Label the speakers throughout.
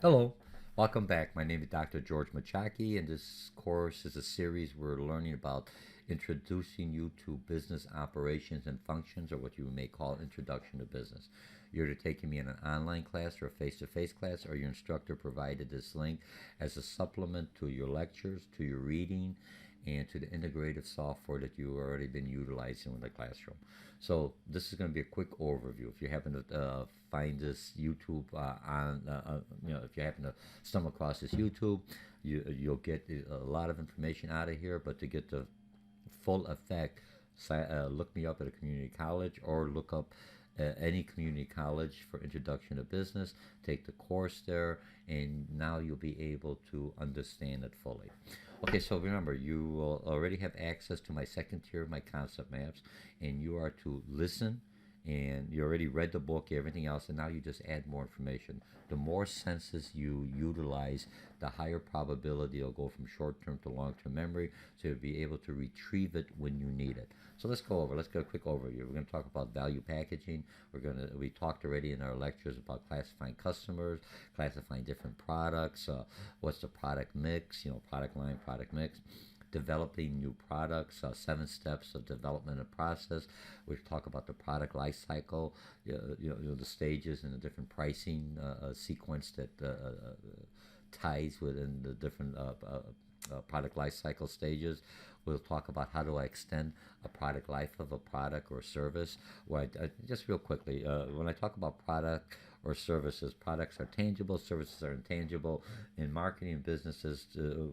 Speaker 1: Hello, welcome back. My name is Dr. George Mochocki, and this course is a series we're learning about introducing you to business operations and functions, or what you may call introduction to business. You're either taking me in an online class or a face-to-face class, or your instructor provided this link as a supplement to your lectures, to your reading, and to the integrative software that you've already been utilizing in the classroom. So this is going to be a quick overview. If you happen to find this YouTube if you happen to stumble across this YouTube, you'll get a lot of information out of here. But to get the full effect, look me up at a community college or look up any community college for introduction to business. Take the course there, and now you'll be able to understand it fully. Okay, so remember, you will already have access to my second tier of my concept maps, and you are to listen. And you already read the book, everything else, and now you just add more information. The more senses you utilize, the higher probability it'll go from short-term to long-term memory, so you'll be able to retrieve it when you need it. So let's go over. Let's go a quick overview. We're going to talk about value packaging. We talked already in our lectures about classifying customers, classifying different products. What's the product mix? Product line, product mix. Developing new products, 7 steps of development and process. We talk about the product life cycle, the stages and the different pricing sequence that ties within the different product life cycle stages. We'll talk about how do I extend a product life of a product or service. Just real quickly, when I talk about product or services, products are tangible, services are intangible. In marketing and businesses,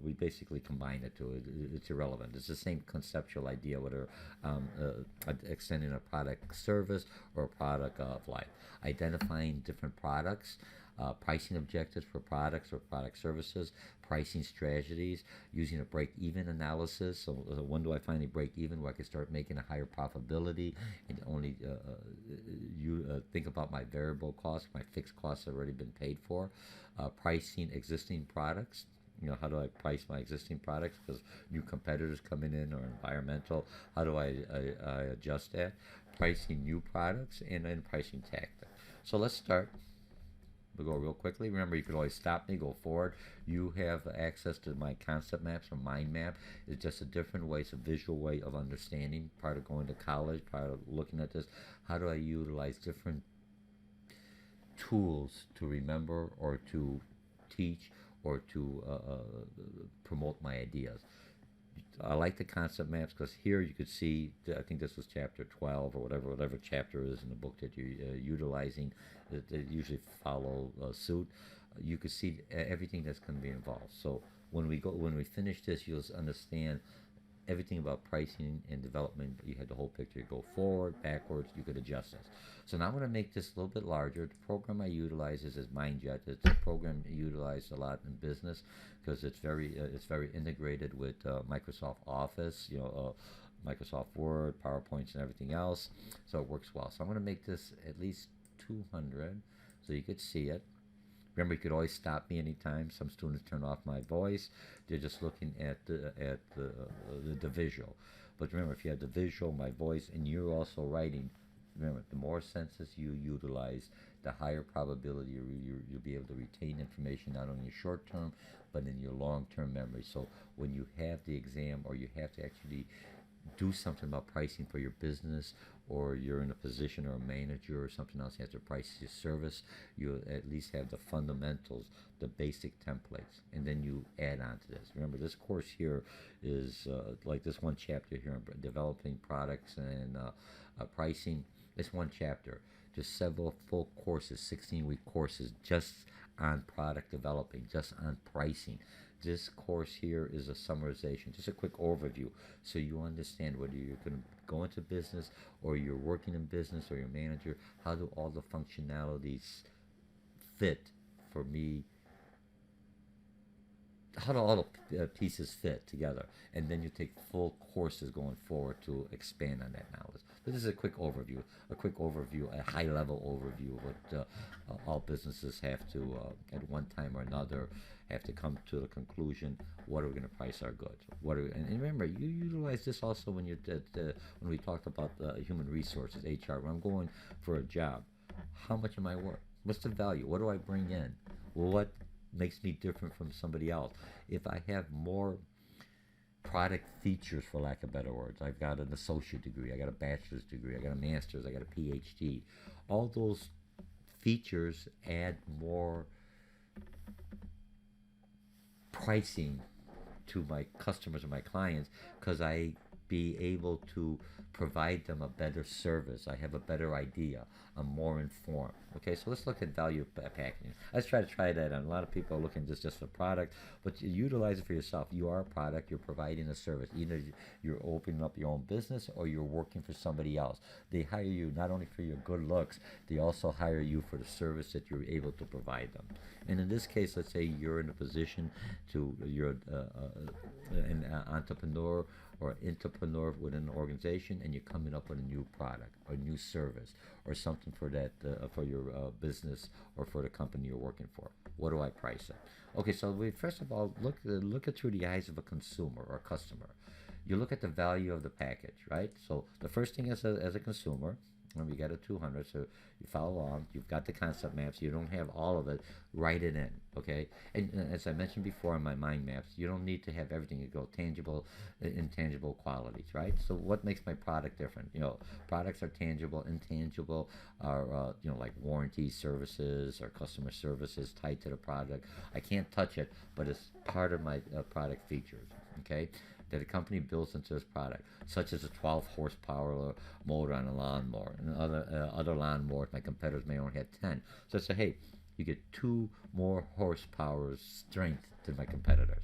Speaker 1: we basically combine the two. It's irrelevant. It's the same conceptual idea, whether extending a product service or a product of life. Identifying different products, pricing objectives for products or product services, pricing strategies, using a break-even analysis. So when do I finally break even, where I can start making a higher profitability and only think about my variable costs, my fixed costs have already been paid for. Pricing existing products. How do I price my existing products because new competitors coming in or environmental? How do I adjust that? Pricing new products and then pricing tactics. So let's start. We'll go real quickly. Remember, you can always stop me, go forward. You have access to my concept maps or mind map. It's just a different way, it's a visual way of understanding. Part of going to college, part of looking at this. How do I utilize different tools to remember or to teach or to promote my ideas? I like the concept maps because here you could see, I think this was chapter 12 or whatever chapter is in the book that you're utilizing. They usually follow suit. You could see everything that's going to be involved. So when we finish this, you'll understand everything about pricing and development. You had the whole picture. You go forward, backwards. You could adjust this. So now I'm going to make this a little bit larger. The program I utilize is MindJet. It's a program utilized a lot in business because it's very integrated with Microsoft Office. Microsoft Word, PowerPoints, and everything else. So it works well. So I'm going to make this at least 200 so you could see it. Remember, you could always stop me anytime. Some students turn off my voice. They're just looking at the visual. But remember, if you have the visual, my voice, and you're also writing, remember, the more senses you utilize, the higher probability you'll be able to retain information not only in your short term, but in your long term memory. So when you have the exam or you have to actually do something about pricing for your business, or you're in a position or a manager or something else, you have to price your service, you at least have the fundamentals, the basic templates, and then you add on to this. Remember, this course here is like this one chapter here on developing products and pricing. This one chapter, just several full courses, 16-week courses just on product developing, just on pricing. This course here is a summarization, just a quick overview, so you understand whether you're going to go into business or you're working in business or you're a manager, how do all the functionalities fit for me, how do all the pieces fit together, and then you take full courses going forward to expand on that knowledge. This is a quick overview, a high-level overview of what all businesses have to, at one time or another, have to come to the conclusion: what are we going to price our goods? And remember, you utilize this also when when we talked about human resources, HR. When I'm going for a job, how much am I worth? What's the value? What do I bring in? What makes me different from somebody else. If I have more product features, for lack of better words, I've got an associate degree, I got a bachelor's degree, I got a master's, I got a PhD. All those features add more pricing to my customers and my clients because I be able to provide them a better service. I have a better idea. I'm more informed. Okay, so let's look at value packaging. Let's try that on. A lot of people are looking just for product, but you utilize it for yourself. You are a product. You're providing a service. Either you're opening up your own business or you're working for somebody else. They hire you not only for your good looks, they also hire you for the service that you're able to provide them. And in this case, let's say you're in a position you're an entrepreneur or entrepreneur within an organization, and you're coming up with a new product or new service or something for that for your business or for the company you're working for. What do I price it? Okay, so we first of all look it through the eyes of a consumer or a customer. You look at the value of the package, right? So the first thing as a consumer, we got a 200, so you follow along. You've got the concept maps. You don't have all of it. Write it in, okay? And as I mentioned before in my mind maps, you don't need to have everything. You go tangible, intangible qualities, right? So what makes my product different? Products are tangible. Intangible are, like warranty services or customer services tied to the product. I can't touch it, but it's part of my product features, okay? That a company builds into this product, such as a 12 horsepower motor on a lawnmower, and other lawnmowers my competitors may only have 10. So I say, hey, you get 2 more horsepower strength than my competitors.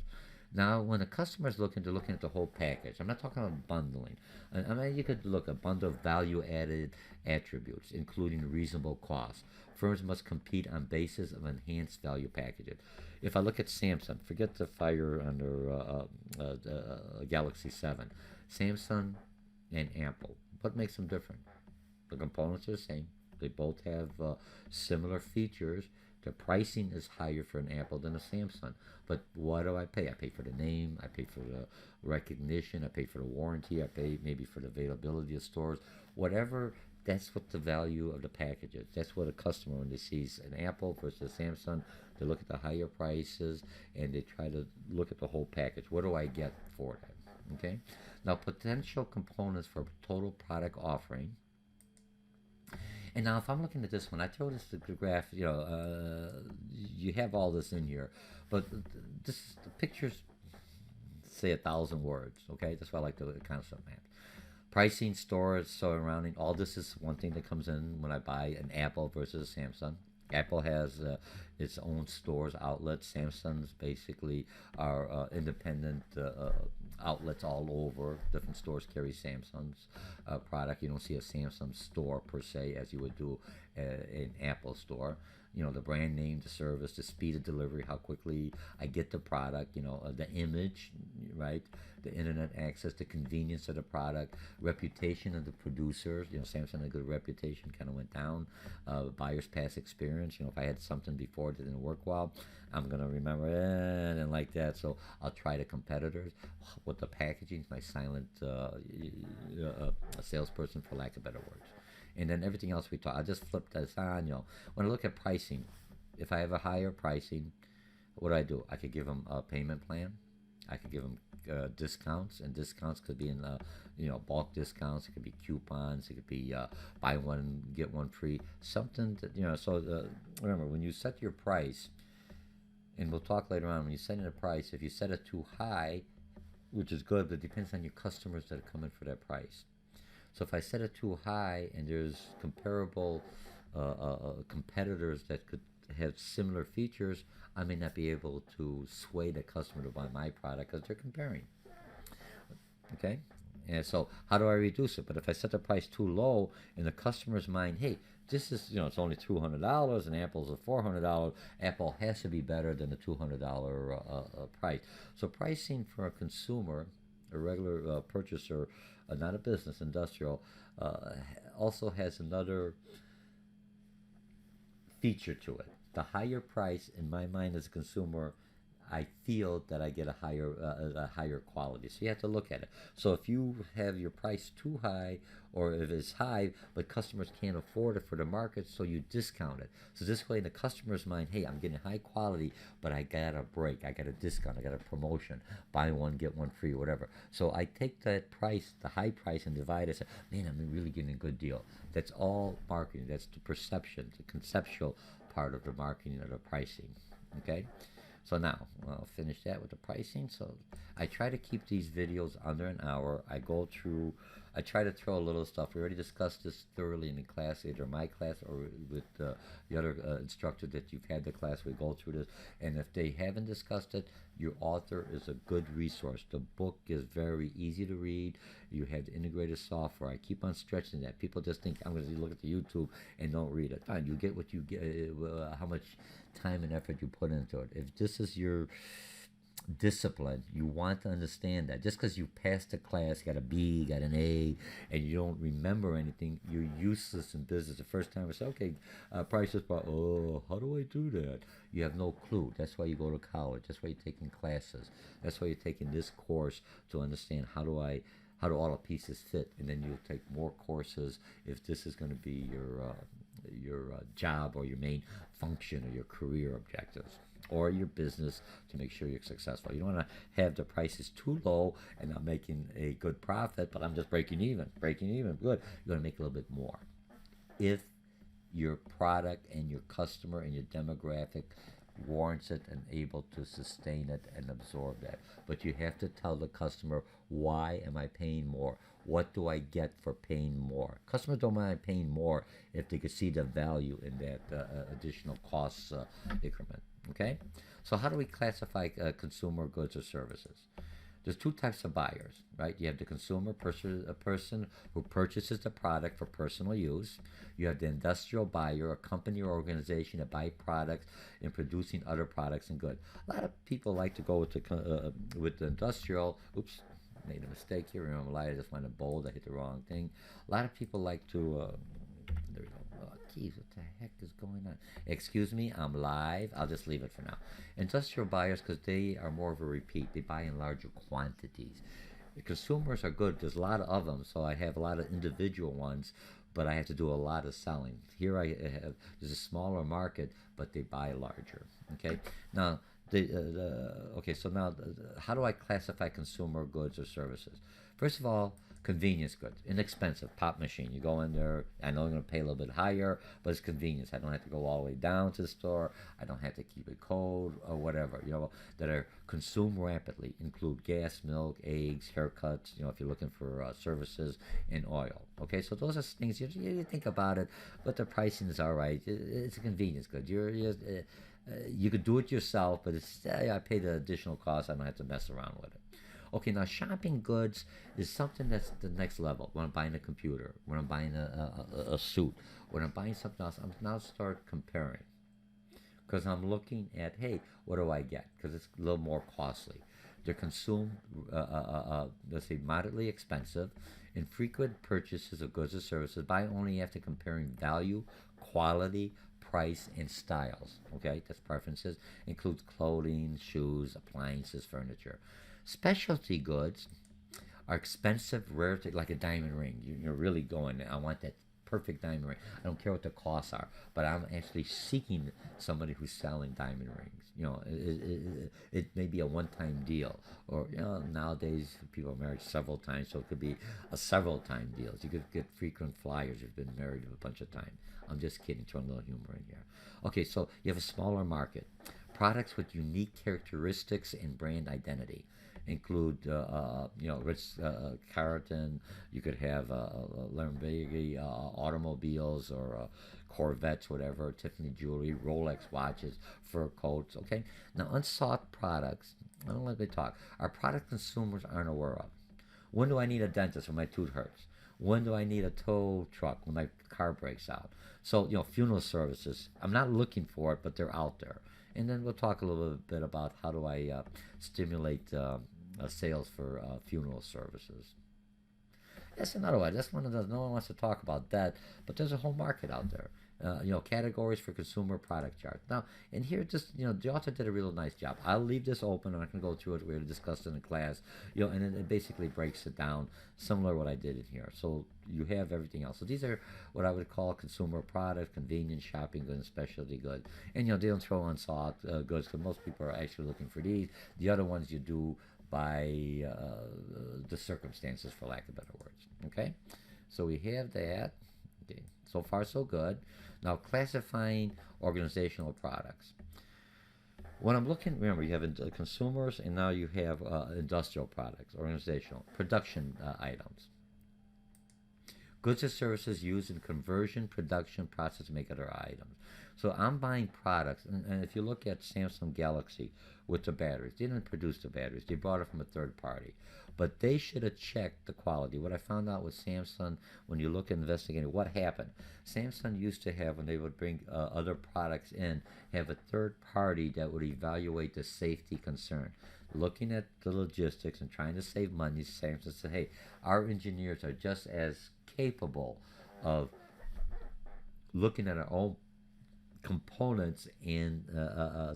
Speaker 1: Now, when a customer is looking at the whole package, I'm not talking about bundling. I mean, you could look at bundle value-added attributes, including reasonable cost. Firms must compete on basis of enhanced value packages. If I look at Samsung, forget the Fire under Galaxy 7. Samsung and Apple, what makes them different? The components are the same. They both have similar features. The pricing is higher for an Apple than a Samsung. But what do I pay? I pay for the name. I pay for the recognition. I pay for the warranty. I pay maybe for the availability of stores. Whatever, that's what the value of the package is. That's what a customer, when they sees an Apple versus a Samsung, they look at the higher prices and they try to look at the whole package. What do I get for that? Okay? Now, potential components for total product offering. And now, if I'm looking at this one, I told this the graph. You have all this in here, but the pictures say 1,000 words. Okay, that's why I like the concept map. Pricing, storage, surrounding. All this is one thing that comes in when I buy an Apple versus a Samsung. Apple has its own stores, outlets. Samsung's basically are independent outlets all over. Different stores carry Samsung's product. You don't see a Samsung store per se as you would do an Apple store. The brand name, the service, the speed of delivery, how quickly I get the product, the image, right? The internet access, the convenience of the product, reputation of the producers. Samsung had a good reputation, kind of went down. Buyer's past experience. If I had something before that didn't work well, I'm going to remember it and like that. So I'll try the competitors. With the packaging, my silent salesperson, for lack of better words. And then everything else we talk, I just flip this on. When I look at pricing, if I have a higher pricing, what do? I could give them a payment plan. I could give them discounts, and discounts could be in bulk discounts. It could be coupons. It could be buy one get one free. Something that So remember, when you set your price, and we'll talk later on. When you set in a price, if you set it too high, which is good, but it depends on your customers that are coming for that price. So if I set it too high and there's comparable competitors that could have similar features, I may not be able to sway the customer to buy my product because they're comparing. Okay? And so how do I reduce it? But if I set the price too low in the customer's mind, hey, this is, it's only $200 and Apple's a $400. Apple has to be better than the $200 price. So pricing for a consumer, a regular purchaser, not a business, industrial, also has another feature to it. The higher price, in my mind as a consumer, I feel that I get a higher quality. So you have to look at it. So if you have your price too high, or if it's high but customers can't afford it for the market, so you discount it. So this way, in the customer's mind, hey, I'm getting high quality, but I got a break, I got a discount, I got a promotion, buy one get one free, or whatever. So I take that price, the high price, and divide it. Say, man, I'm really getting a good deal. That's all marketing. That's the perception, the conceptual part of the marketing or the pricing. Okay. So now I'll finish that with the pricing. So I try to keep these videos under an hour. I try to throw a little stuff. We already discussed this thoroughly in the class, either my class or with the other instructor that you've had the class. We go through this, and if they haven't discussed it, your author is a good resource. The book is very easy to read. You have the integrated software. I keep on stretching that. People just think I'm going to look at the YouTube and don't read it. Fine, you get what you get, how much time and effort you put into it. If this is your discipline, you want to understand that just because you passed the class, got a B, got an A, and you don't remember anything, you're useless in business. The first time I say, okay, price is about, oh, how do I do that? You have no clue. That's why you go to college. That's why you're taking classes. That's why you're taking this course, to understand how do all the pieces fit, and then you'll take more courses if this is going to be your job or your main function or your career objectives or your business, to make sure you're successful. You don't want to have the prices too low and not making a good profit, but I'm just breaking even, good. You want to make a little bit more. If your product and your customer and your demographic warrants it and able to sustain it and absorb that. But you have to tell the customer, why am I paying more? What do I get for paying more? Customers don't mind paying more if they can see the value in that additional cost increment. Okay? So how do we classify consumer goods or services? There's two types of buyers, right? You have the consumer, a person who purchases the product for personal use. You have the industrial buyer, a company or organization that buy products in producing other products and goods. A lot of people like to go with the industrial. Oops, made a mistake here. Remember, I just went bold. I hit the wrong thing. A lot of people like to. There we go. Geez, what the heck is going on? Excuse me, I'm live. I'll just leave it for now. Industrial buyers, because they are more of a repeat. They buy in larger quantities. The consumers are good. There's a lot of them, so I have a lot of individual ones, but I have to do a lot of selling. Here there's a smaller market, but they buy larger. Okay, now so now how do I classify consumer goods or services? First of all, convenience goods, inexpensive pop machine. You go in there. I know I'm going to pay a little bit higher, but it's convenience. I don't have to go all the way down to the store. I don't have to keep it cold or whatever. That are consumed rapidly. Include gas, milk, eggs, haircuts. If you're looking for services, and oil. Okay, so those are things you think about it, but the pricing is all right. It's a convenience good. You could do it yourself, but I pay the additional cost. I don't have to mess around with it. Okay, now shopping goods is something that's the next level. When I'm buying a computer, when I'm buying a suit, when I'm buying something else, I'm now start comparing. Because I'm looking at, hey, what do I get? Because it's a little more costly. They're consumed, let's say, moderately expensive. Infrequent purchases of goods or services buy only after comparing value, quality, price, and styles. Okay, that's preferences. Includes clothing, shoes, appliances, furniture. Specialty goods are expensive, rare, like a diamond ring. You're really going, I want that perfect diamond ring. I don't care what the costs are, but I'm actually seeking somebody who's selling diamond rings. It may be a one-time deal, or nowadays people are married several times, so it could be a several-time deals. You could get frequent flyers who've been married a bunch of times. I'm just kidding, throwing a little humor in here. Okay, so you have a smaller market. Products with unique characteristics and brand identity include, Ritz Carlton. You could have Lamborghini automobiles or Corvettes, whatever, Tiffany jewelry, Rolex watches, fur coats. Okay, now unsought products. I don't let me talk. Our product consumers aren't aware of. When do I need a dentist when my tooth hurts? When do I need a tow truck when my car breaks out? So, funeral services. I'm not looking for it, but they're out there. And then we'll talk a little bit about how do I stimulate sales for funeral services. That's another one. That's one of those. No one wants to talk about that, but there's a whole market out there. Categories for consumer product chart. Now, and here, just the author did a real nice job. I'll leave this open. I'm not going to go through it. We're going to discuss it in class. And it basically breaks it down, similar to what I did in here. So you have everything else. So these are what I would call consumer product, convenience shopping goods, and specialty goods. And they don't throw on soft goods because most people are actually looking for these. The other ones you do by the circumstances, for lack of better words. Okay, so we have that. Okay. So far, so good. Now, classifying organizational products. When I'm looking, remember, you have consumers, and now you have industrial products, organizational, production items. Goods and services used in conversion, production, process, make other items. So I'm buying products, and if you look at Samsung Galaxy with the batteries, they didn't produce the batteries. They bought it from a third party. But they should have checked the quality. What I found out with Samsung, when you look at investigating what happened, Samsung used to have, when they would bring other products in, have a third party that would evaluate the safety concern. Looking at the logistics and trying to save money, Samsung said, hey, our engineers are just as capable of looking at our own components and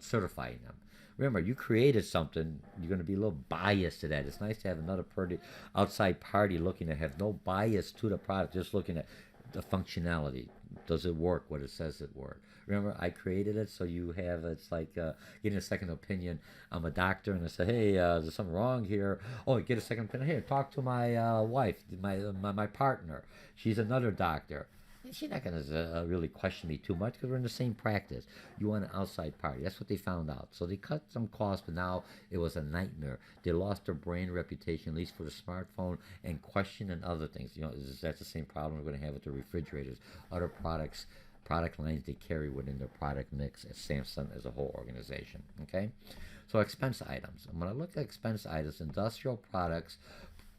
Speaker 1: certifying them. Remember, you created something, you're going to be a little biased to that. It's nice to have another outside party looking at, have no bias to the product, just looking at the functionality. Does it work what it says it works? Remember, I created it, so you have, it's like getting a second opinion. I'm a doctor, and I say, hey, there's something wrong here. Oh, get a second opinion. Here, talk to my wife, my partner. She's another doctor. She's not going to really question me too much because we're in the same practice. You want an outside party. That's what they found out. So they cut some costs, but now it was a nightmare. They lost their brand reputation, at least for the smartphone, and question and other things. That's the same problem we're going to have with the refrigerators, other product lines they carry within their product mix as Samsung as a whole organization. Okay? So expense items. When I look at expense items, industrial products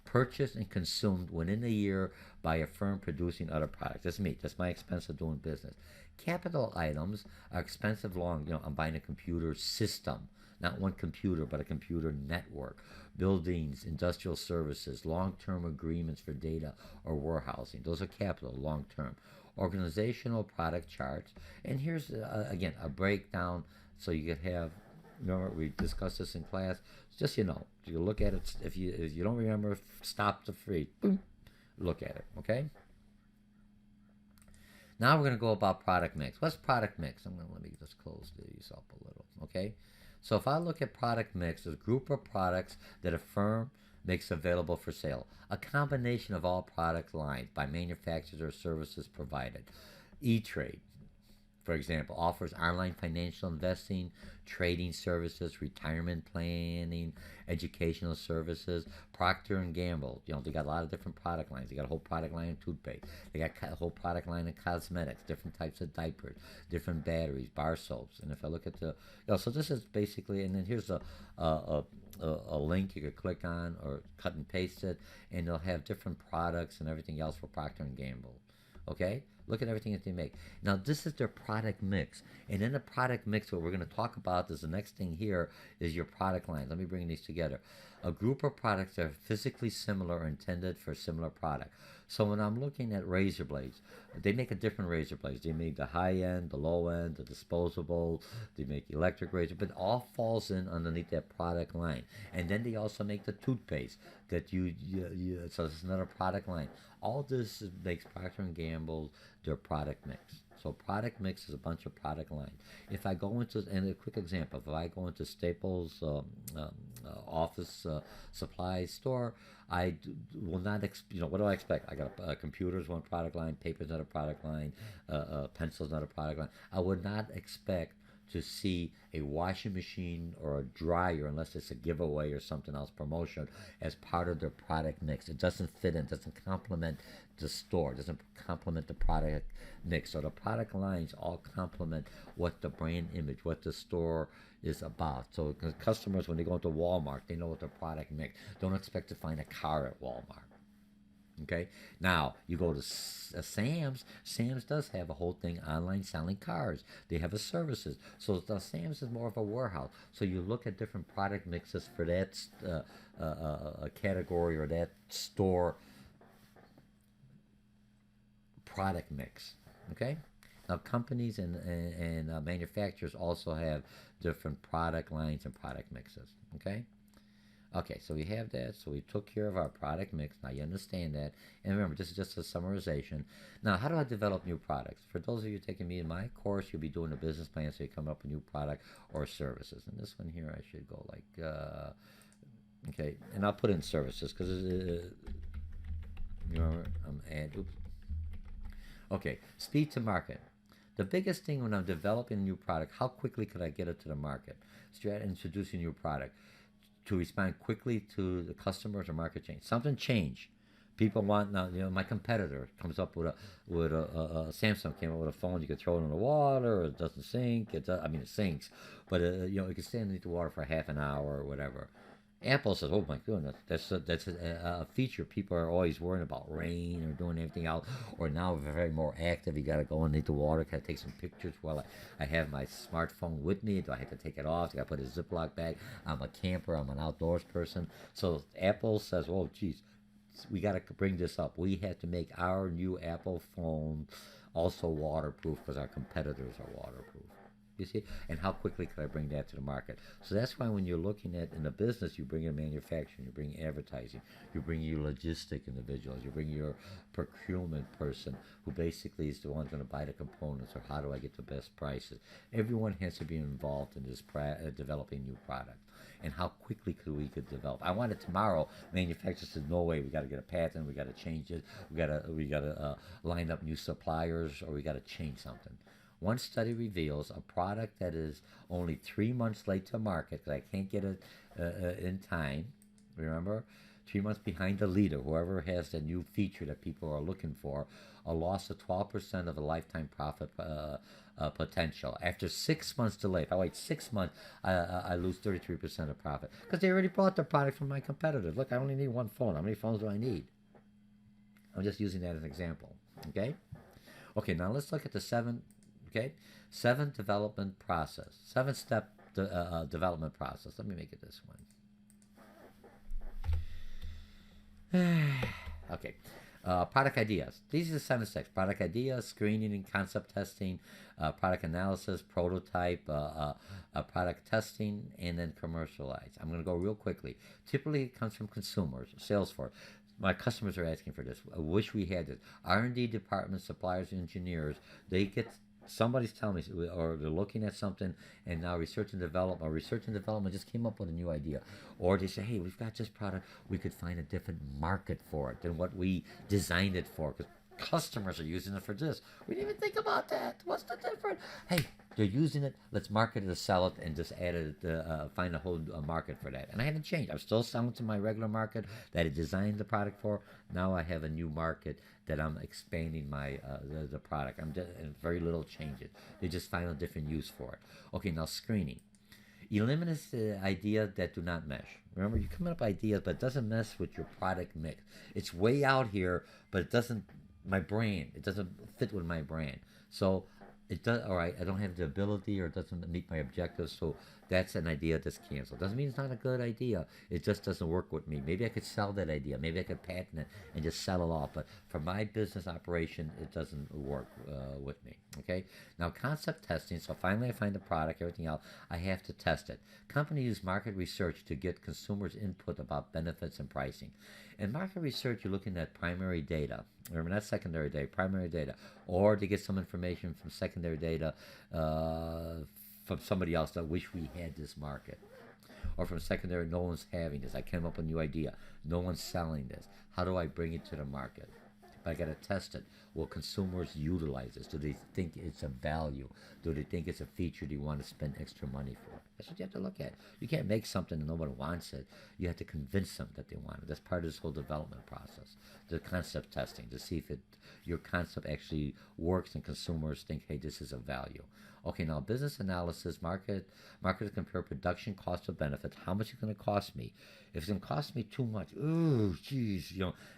Speaker 1: purchased and consumed within a year by a firm producing other products. That's me. That's my expense of doing business. Capital items are expensive long. I'm buying a computer system, not one computer, but a computer network. Buildings, industrial services, long-term agreements for data or warehousing. Those are capital, long-term. Organizational product charts. And here's, again, a breakdown so you could have, remember, we discussed this in class. Just you look at it. If you don't remember, stop the free. Boom, look at it. Okay. Now we're going to go about product mix. What's product mix? Let me just close these up a little. Okay. So if I look at product mix, there's a group of products that a firm makes available for sale. A combination of all product lines by manufacturers or services provided. E-Trade, for example, offers online financial investing, trading services, retirement planning, educational services. Procter & Gamble, they got a lot of different product lines. They got a whole product line of toothpaste. They got a whole product line of cosmetics, different types of diapers, different batteries, bar soaps. And if I look at so this is basically, and then here's a link you could click on or cut and paste it, and they'll have different products and everything else for Procter & Gamble. Okay? Look at everything that they make. Now, this is their product mix. And in the product mix, what we're going to talk about is the next thing here is your product line. Let me bring these together. A group of products that are physically similar or intended for a similar product. So when I'm looking at razor blades, they make a different razor blades. They make the high end, the low end, the disposable. They make electric razor, but it all falls in underneath that product line. And then they also make the toothpaste that so it's another product line. All this makes Procter & Gamble their product mix. So product mix is a bunch of product lines. If I go into, and a quick example, if I go into Staples office supply store, I will not, what do I expect? I got computers, one product line, paper's not a product line, pencil's not a product line. I would not expect to see a washing machine or a dryer unless it's a giveaway or something else promotion as part of their product mix. It doesn't fit in, doesn't complement the store, doesn't complement the product mix. So the product lines all complement what the brand image, what the store is about. So customers, when they go into Walmart, they know what their product mix. Don't expect to find a car at Walmart. Okay, now you go to Sam's. Sam's does have a whole thing online selling cars. They have a services. So the Sam's is more of a warehouse. So you look at different product mixes for that category or that store product mix. Okay, Now, companies and manufacturers also have different product lines and product mixes. Okay? Okay, so we have that. So we took care of our product mix. Now you understand that. And remember, this is just a summarization. Now, how do I develop new products? For those of you taking me in my course, you'll be doing a business plan so you come up with a new product or services. And this one here, I should go like, okay, and I'll put in services because, remember, I'm oops. Okay, speed to market. The biggest thing when I'm developing a new product, how quickly could I get it to the market? Introducing a new product to respond quickly to the customers or market change. Something changed. People want now. My competitor comes up with a Samsung came up with a phone. You can throw it in the water. Or it doesn't sink. I mean, it sinks, but it can stand underneath the water for half an hour or whatever. Apple says, "Oh my goodness, that's a feature people are always worrying about, rain or doing anything else, or now we're very more active. You got to go underneath the water. Can I take some pictures while I have my smartphone with me? Do I have to take it off? Do I put a Ziploc bag? I'm a camper. I'm an outdoors person. So Apple says, "Oh, geez, we got to bring this up. We have to make our new Apple phone also waterproof because our competitors are waterproof." You see, and how quickly could I bring that to the market? So that's why when you're looking at in a business, you bring in manufacturing, you bring advertising, you bring your logistic individuals, you bring your procurement person who basically is the one going to buy the components, or how do I get the best prices? Everyone has to be involved in this developing new product. And how quickly could develop? I want it tomorrow. Manufacturers said, no way. We got to get a patent. We got to change it. We got to line up new suppliers, or we got to change something. One study reveals a product that is only 3 months late to market because I can't get it in time. Remember, 3 months behind the leader, whoever has the new feature that people are looking for, a loss of 12% of the lifetime profit potential. After 6 months delay, if I wait 6 months, I lose 33% of profit because they already bought the product from my competitors. Look, I only need one phone. How many phones do I need? I'm just using that as an example. Okay. Okay. Now let's look at the 7 development process, 7-step development process. Let me make it this one. Okay. Product ideas. These are the 7 steps: product ideas, screening and concept testing, product analysis, prototype, product testing, and then commercialize. I'm going to go real quickly. Typically, it comes from consumers, Salesforce. My customers are asking for this. I wish we had this. R&D department, suppliers, engineers, they get somebody's telling me, or they're looking at something, and now research and development just came up with a new idea, or they say, hey, we've got this product, we could find a different market for it than what we designed it for, because customers are using it for this. We didn't even think about that. What's the difference? Hey, they're using it. Let's market it to sell it, and just add it, find a whole market for that. And I haven't changed. I'm still selling to my regular market that I designed the product for. Now I have a new market that I'm expanding my the product. And very little changes. They just find a different use for it. Okay, now screening. Eliminate the idea that do not mesh. Remember, you come up with ideas, but it doesn't mess with your product mix. It's way out here, but it doesn't. My brand, it doesn't fit with my brand. So it does. All right, I don't have the ability, or it doesn't meet my objectives. So that's an idea that's canceled. Doesn't mean it's not a good idea. It just doesn't work with me. Maybe I could sell that idea. Maybe I could patent it and just sell it off. But for my business operation, it doesn't work with me. Okay. Now concept testing. So finally, I find the product, everything else. I have to test it. Companies use market research to get consumers' input about benefits and pricing. In market research, you're looking at primary data. Remember, not secondary data, primary data, or to get some information from secondary data from somebody else that wish we had this market, or from secondary, no one's having this. I came up with a new idea. No one's selling this. How do I bring it to the market? But I got to test it. Will consumers utilize this? Do they think it's a value? Do they think it's a feature they want to spend extra money for? That's what you have to look at. You can't make something and nobody wants it. You have to convince them that they want it. That's part of this whole development process. The concept testing to see if your concept actually works and consumers think, hey, this is a value. Okay, now business analysis, marketers compare production cost to benefit. How much is it going to cost me? If it's going to cost me too much, oh, geez,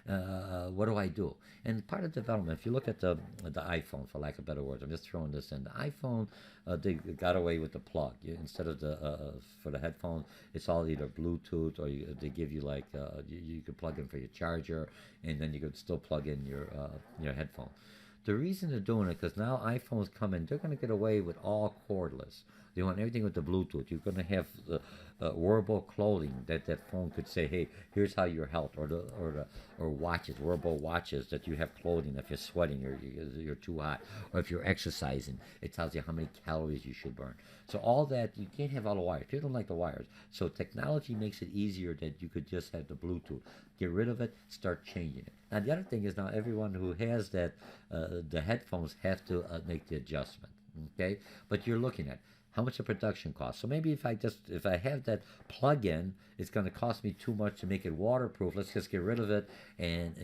Speaker 1: what do I do? And part of development, if you look at the iPhone, for lack of better words, I'm just throwing this in. The iPhone, they got away with the plug. Instead of for the headphones, it's all either Bluetooth, or they give you like you could plug in for your charger, and then you could still plug in your headphone. The reason they're doing it because now iPhones come in, they're going to get away with all cordless. They want everything with the Bluetooth. You're going to have the wearable clothing that phone could say, "Hey, here's how your health," or watches, wearable watches that you have clothing. If you're sweating or you're too hot, or if you're exercising, it tells you how many calories you should burn. So all that you can't have all the wires. People don't like the wires. So technology makes it easier that you could just have the Bluetooth. Get rid of it. Start changing it. Now the other thing is now everyone who has that the headphones have to make the adjustment. Okay, but you're looking at how much the production costs. So maybe if I have that plug-in, it's going to cost me too much to make it waterproof. Let's just get rid of it, and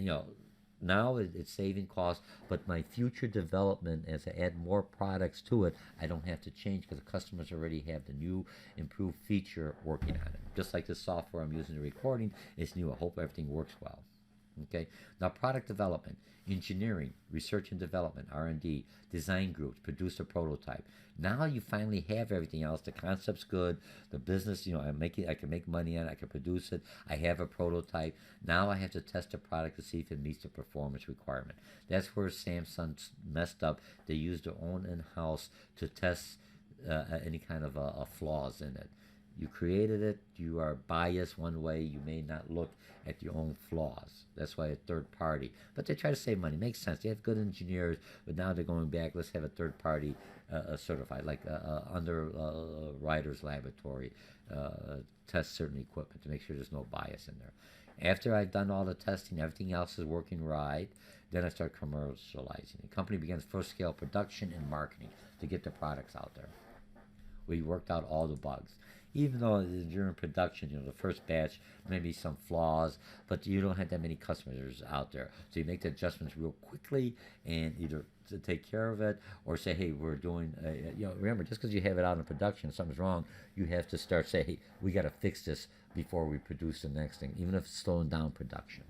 Speaker 1: now it's saving costs. But my future development, as I add more products to it, I don't have to change because the customers already have the new improved feature working on it. Just like the software I'm using to recording is new. I hope everything works well. Okay. Now, product development, engineering, research and development, R&D, design groups, produce a prototype. Now you finally have everything else. The concept's good. The business, I can make money on it. I can produce it. I have a prototype. Now I have to test the product to see if it meets the performance requirement. That's where Samsung messed up. They used their own in-house to test any kind of flaws in it. You created it. You are biased one way. You may not look at your own flaws. That's why a third party. But they try to save money. Makes sense. They have good engineers, but now they're going back. Let's have a third party certified, like Underwriters Laboratory, test certain equipment to make sure there's no bias in there. After I've done all the testing, everything else is working right, then I start commercializing. The company begins first scale production and marketing to get the products out there. We worked out all the bugs. Even though during production, the first batch, maybe some flaws, but you don't have that many customers out there. So you make the adjustments real quickly and either to take care of it or say, hey, we're doing, remember, just because you have it out in production, something's wrong, you have to start saying, hey, we got to fix this before we produce the next thing, even if it's slowing down production.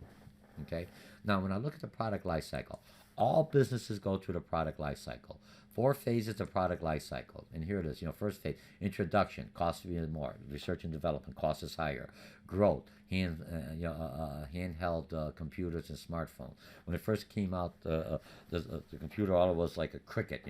Speaker 1: Okay? Now, when I look at the product life cycle, all businesses go through the product life cycle. 4 phases of product life cycle. And here it is. First phase, introduction, cost more. Research and development, cost is higher. Growth, handheld computers and smartphones. When it first came out, the computer all was like a cricket.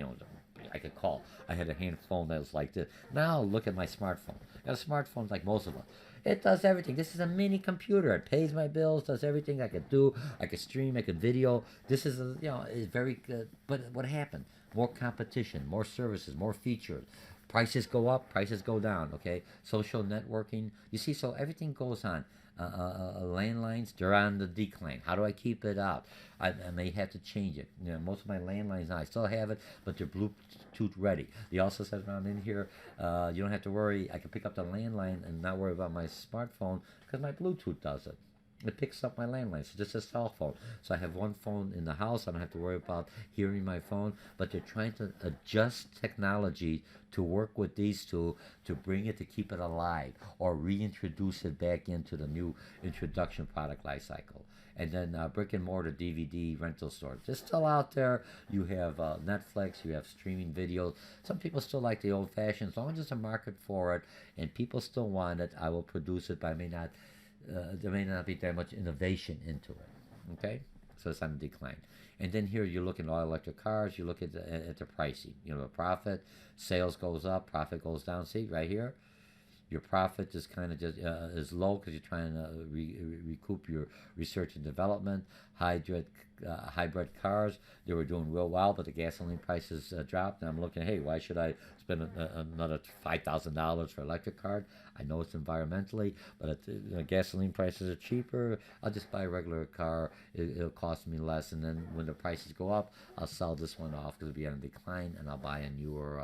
Speaker 1: I could call. I had a hand phone that was like this. Now look at my smartphone. I got a smartphone like most of us. It does everything. This is a mini computer. It pays my bills, does everything I could do. I could stream, I could video. This is, is very good. But what happened? More competition, more services, more features. Prices go up, prices go down, okay? Social networking. You see, so everything goes on. Landlines, they're on the decline. How do I keep it up? I may have to change it. Most of my landlines now, I still have it, but they're Bluetooth ready. They also said around in here, you don't have to worry. I can pick up the landline and not worry about my smartphone because my Bluetooth does it. It picks up my landline. So this is a cell phone. So I have one phone in the house. I don't have to worry about hearing my phone. But they're trying to adjust technology to work with these two to bring it to keep it alive or reintroduce it back into the new introduction product life cycle. And then brick and mortar DVD rental stores. They're still out there. You have Netflix. You have streaming videos. Some people still like the old fashioned. As long as there's a market for it and people still want it, I will produce it, but I may not. There may not be that much innovation into it. Okay, so it's on decline. And then here you look at all electric cars. You look at the pricing. The profit, sales goes up, profit goes down. See right here, your profit is kind of just is low because you're trying to recoup your research and development. Hybrid cars, they were doing real well, but the gasoline prices dropped. And I'm looking, hey, why should I spend another $5,000 for electric car? I know it's environmentally, but if gasoline prices are cheaper, I'll just buy a regular car. It'll cost me less, and then when the prices go up, I'll sell this one off because it'll be on a decline, and I'll buy a newer.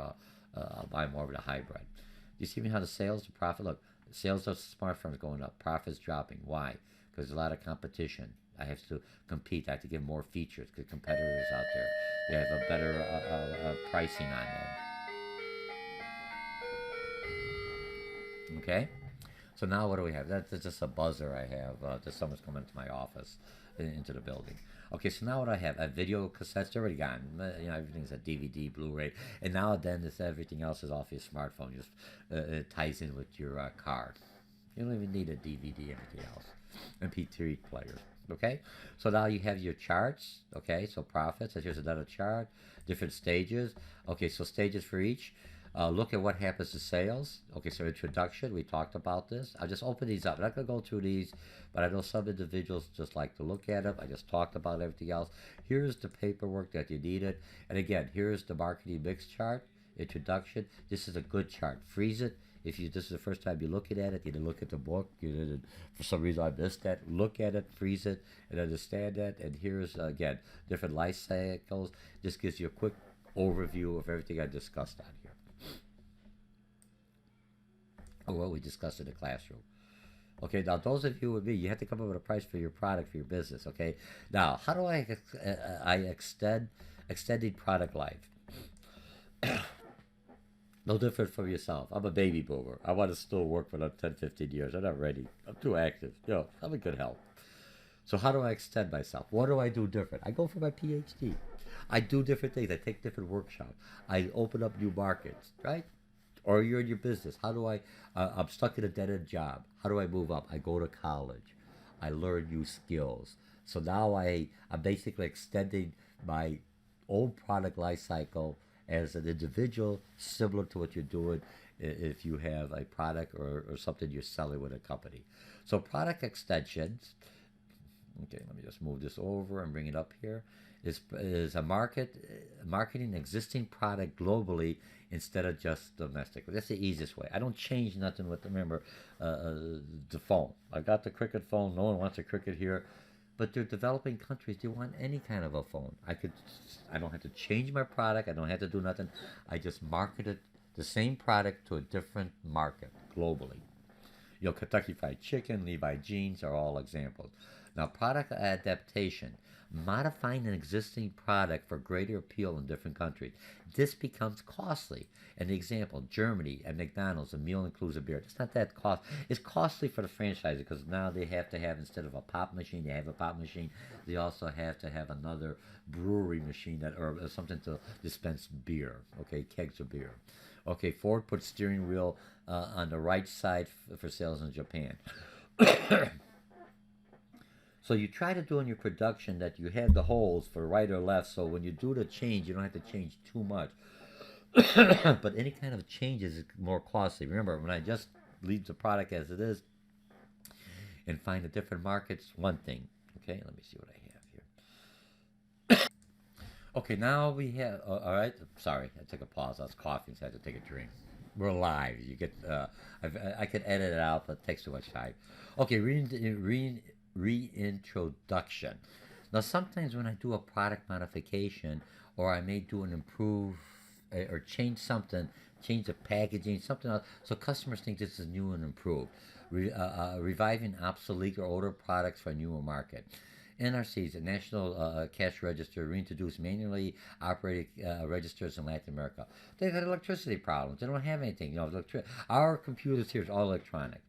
Speaker 1: I'll buy more of the hybrid. Do you see how the profit? Look, sales of smartphones going up, profits dropping. Why? Because there's a lot of competition. I have to compete. I have to give more features because competitors out there, they have a better pricing on them. Okay? So now what do we have? That's just a buzzer I have. Just someone's coming into my office, into the building. Okay, so now what I have video cassettes, they're already gone. Everything's a DVD, Blu-ray, and now then everything else is off your smartphone. Just it ties in with your car. You don't even need a DVD, anything else. MP3 player. Okay, so now you have your charts. Okay, so profits, and here's another chart, different stages. Okay, so stages for each. Look at what happens to sales. Okay, so introduction, we talked about this. I'll just open these up. I'm not going to go through these, but I know some individuals just like to look at them. I just talked about everything else. Here's the paperwork that you needed. And again, here's the marketing mix chart, introduction. This is a good chart. Freeze it. If you this is the first time you're looking at it, you didn't look at the book. You didn't, for some reason I missed that. Look at it, freeze it, and understand that. And here's again different life cycles. This gives you a quick overview of everything I discussed on here. What we discussed in the classroom. Okay, now those of you with me, you have to come up with a price for your product for your business. Okay, now how do I extend extending product life? No different from yourself. I'm a baby boomer. I want to still work for another 10, 15 years. I'm not ready. I'm too active. I'm in good health. So how do I extend myself? What do I do different? I go for my PhD. I do different things. I take different workshops. I open up new markets, right? Or you're in your business. How do I? I'm stuck in a dead end job. How do I move up? I go to college. I learn new skills. So now I'm basically extending my own product life cycle as an individual, similar to what you're doing if you have a product or something you're selling with a company. So product extensions. Okay, let me just move this over and bring it up here. Is a marketing existing product globally instead of just domestically. That's the easiest way. I don't change nothing with remember the phone. I got the Cricket phone. No one wants a Cricket here, but they're developing countries. They want any kind of a phone. I don't have to change my product. I don't have to do nothing. I just marketed the same product to a different market globally. Kentucky Fried Chicken, Levi Jeans are all examples. Now, product adaptation, modifying an existing product for greater appeal in different countries. This becomes costly. An example, Germany and McDonald's, a meal includes a beer. It's not that cost. It's costly for the franchisee because now they have to have, instead of a pop machine, they have a pop machine. They also have to have another brewery machine or something to dispense beer, okay, kegs of beer. Okay, Ford put steering wheel on the right side for sales in Japan. So you try to do in your production that you have the holes for right or left, so when you do the change, you don't have to change too much. But any kind of changes is more costly. Remember, when I just leave the product as it is and find a different market's one thing. Okay, let me see what I have here. Okay, now we have. All right, sorry, I took a pause. I was coughing, so I had to take a drink. We're live. You get. I could edit it out, but it takes too much time. Okay, reintroduction. Now, sometimes when I do a product modification, or I may do an improve or change something, change the packaging, something else, so customers think this is new and improved. Reviving obsolete or older products for a newer market. NRCs, the National Cash Register, reintroduced manually operated registers in Latin America. They've had electricity problems. They don't have anything. Our computers here is all electronic.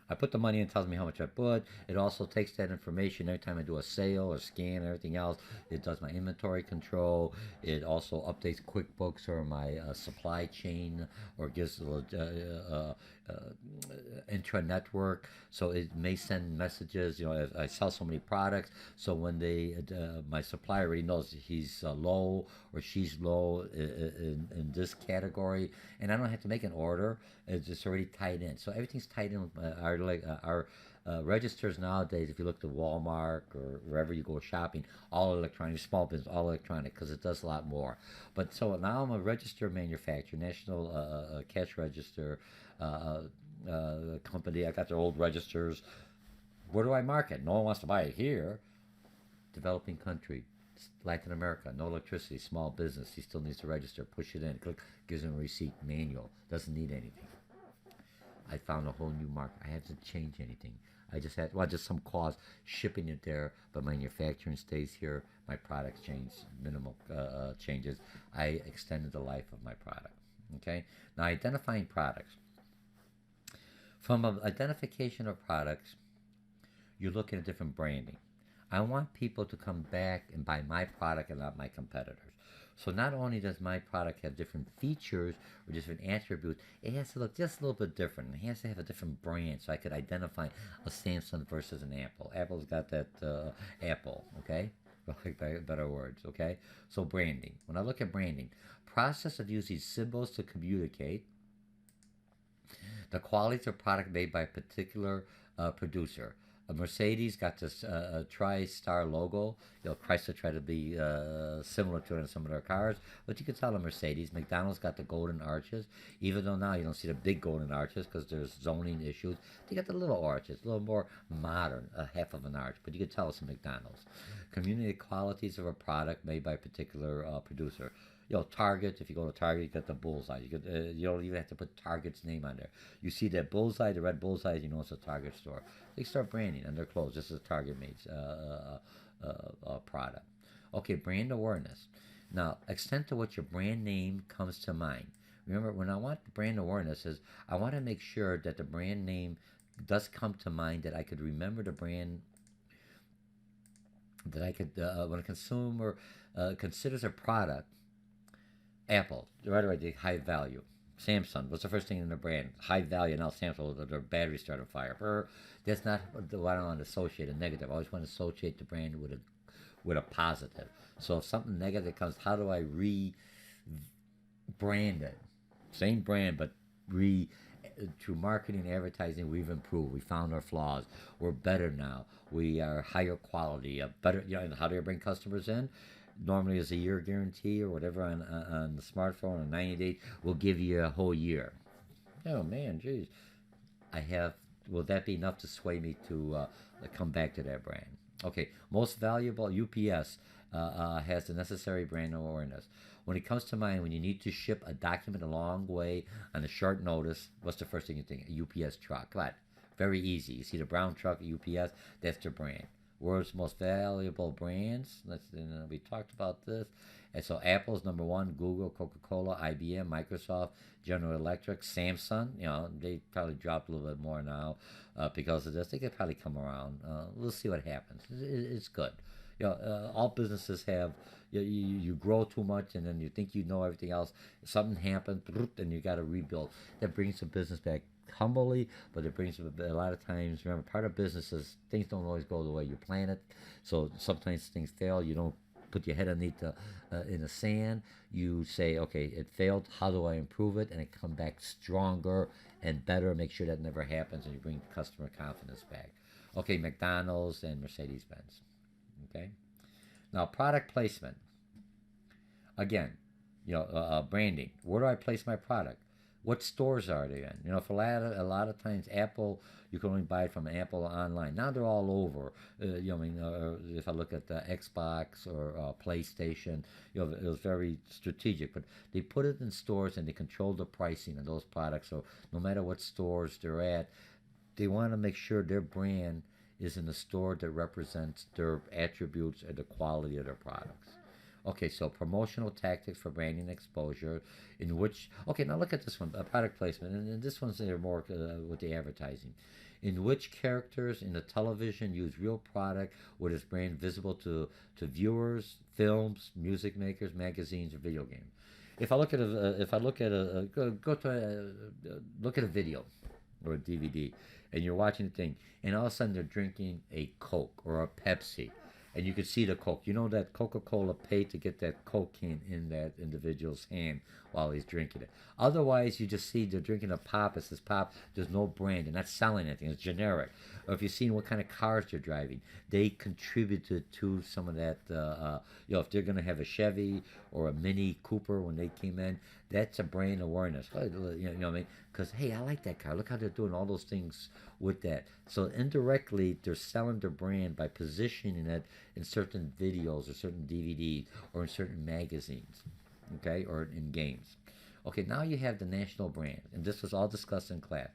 Speaker 1: I put the money in, tells me how much I put. It also takes that information every time I do a sale or scan and everything else. It does my inventory control. It also updates QuickBooks or my supply chain, or gives intra network. So it may send messages. If I sell so many products, so when my supplier already knows he's low or she's low in this category, and I don't have to make an order. It's already tied in. So everything's tied in with our registers nowadays. If you look at Walmart or wherever you go shopping, all electronic, small business, all electronic, because it does a lot more. But so now I'm a register manufacturer, National Cash Register company. I got their old registers. Where do I market? No one wants to buy it here. Developing country, Latin America, no electricity, small business. He still needs to register. Push it in. Click, gives him a receipt. Manual. Doesn't need anything. I found a whole new market. I had to change anything. I just had, just some cost shipping it there, but manufacturing stays here. My products change, minimal changes. I extended the life of my product. Okay. Now, identifying products. From identification of products, you're looking at different branding. I want people to come back and buy my product and not my competitors. So not only does my product have different features or different attributes, it has to look just a little bit different. It has to have a different brand so I could identify a Samsung versus an Apple. Apple's got that Apple, okay? Better words, okay? So branding. When I look at branding, process of using symbols to communicate the qualities of product made by a particular producer. A Mercedes got this tri-star logo. You know, Chrysler tried to be similar to it in some of their cars, but you could tell a Mercedes. McDonald's got the golden arches, even though now you don't see the big golden arches because there's zoning issues. They got the little arches, a little more modern, a half of an arch, but you could tell it's a McDonald's. Community qualities of a product made by a particular producer. You know, Target. If you go to Target, you got the bullseye. You don't even have to put Target's name on there. You see that bullseye, the red bullseye, you know it's a Target store. They start branding on their clothes. This is a Target made product. Okay, brand awareness. Now, extent to which your brand name comes to mind. Remember, when I want brand awareness, is I want to make sure that the brand name does come to mind, that I could remember the brand, that I could, when a consumer considers a product. Apple, right away, high value. Samsung, what's the first thing in the brand? High value. Now Samsung, their battery started fire. That's not what I want to associate a negative. I always want to associate the brand with a positive. So if something negative comes, how do I rebrand it? Same brand, but through marketing and advertising, we've improved. We found our flaws. We're better now. We are higher quality. Better. You know, and how do I bring customers in? Normally is a year guarantee or whatever on the smartphone, a 90 days, will give you a whole year. Oh man, geez. Will that be enough to sway me to come back to that brand? Okay, most valuable, UPS has the necessary brand awareness. When it comes to mind, when you need to ship a document a long way on a short notice, what's the first thing you think? A UPS truck. Come on, very easy. You see the brown truck, UPS, that's their brand. World's most valuable brands. We talked about this. And so Apple's number one, Google, Coca-Cola, IBM, Microsoft, General Electric, Samsung. You know, they probably dropped a little bit more now because of this. They could probably come around. We'll see what happens. It's good. You know, all businesses have. You grow too much, and then you think you know everything else. Something happens, and you got to rebuild. That brings the business back humbly, but it brings a lot of times. Remember, part of business is things don't always go the way you plan it. So sometimes things fail. You don't put your head underneath in the sand. You say, okay, it failed. How do I improve it? And it come back stronger and better. Make sure that never happens, and you bring customer confidence back. Okay, McDonald's and Mercedes-Benz. Okay. Now, product placement. Again, you know, branding. Where do I place my product? What stores are they in? You know, for a lot of times, Apple, you can only buy it from Apple online. Now they're all over. You know, I mean, if I look at the Xbox or PlayStation, you know, it was very strategic. But they put it in stores and they control the pricing of those products. So no matter what stores they're at, they want to make sure their brand is in the store that represents their attributes and the quality of their products. Okay, so promotional tactics for branding exposure, in which, okay, now look at this one, product placement, and this one's more with the advertising. In which characters in the television use real product with its brand visible to viewers, films, music makers, magazines, or video games. If I look at look at a video or a DVD, and you're watching the thing, and all of a sudden they're drinking a Coke or a Pepsi, and you can see the Coke. You know that Coca-Cola paid to get that Coke can in that individual's hand while he's drinking it. Otherwise, you just see they're drinking a pop. It says pop. There's no brand. They're not selling anything. It's generic. Or if you've seen what kind of cars they're driving, they contributed to some of that. You know, if they're going to have a Chevy or a Mini Cooper when they came in, that's a brand awareness. You know what I mean? Because, hey, I like that car. Look how they're doing all those things with that. So indirectly, they're selling their brand by positioning it in certain videos or certain DVDs or in certain magazines, okay, or in games. Okay, now you have the national brand, and this was all discussed in class.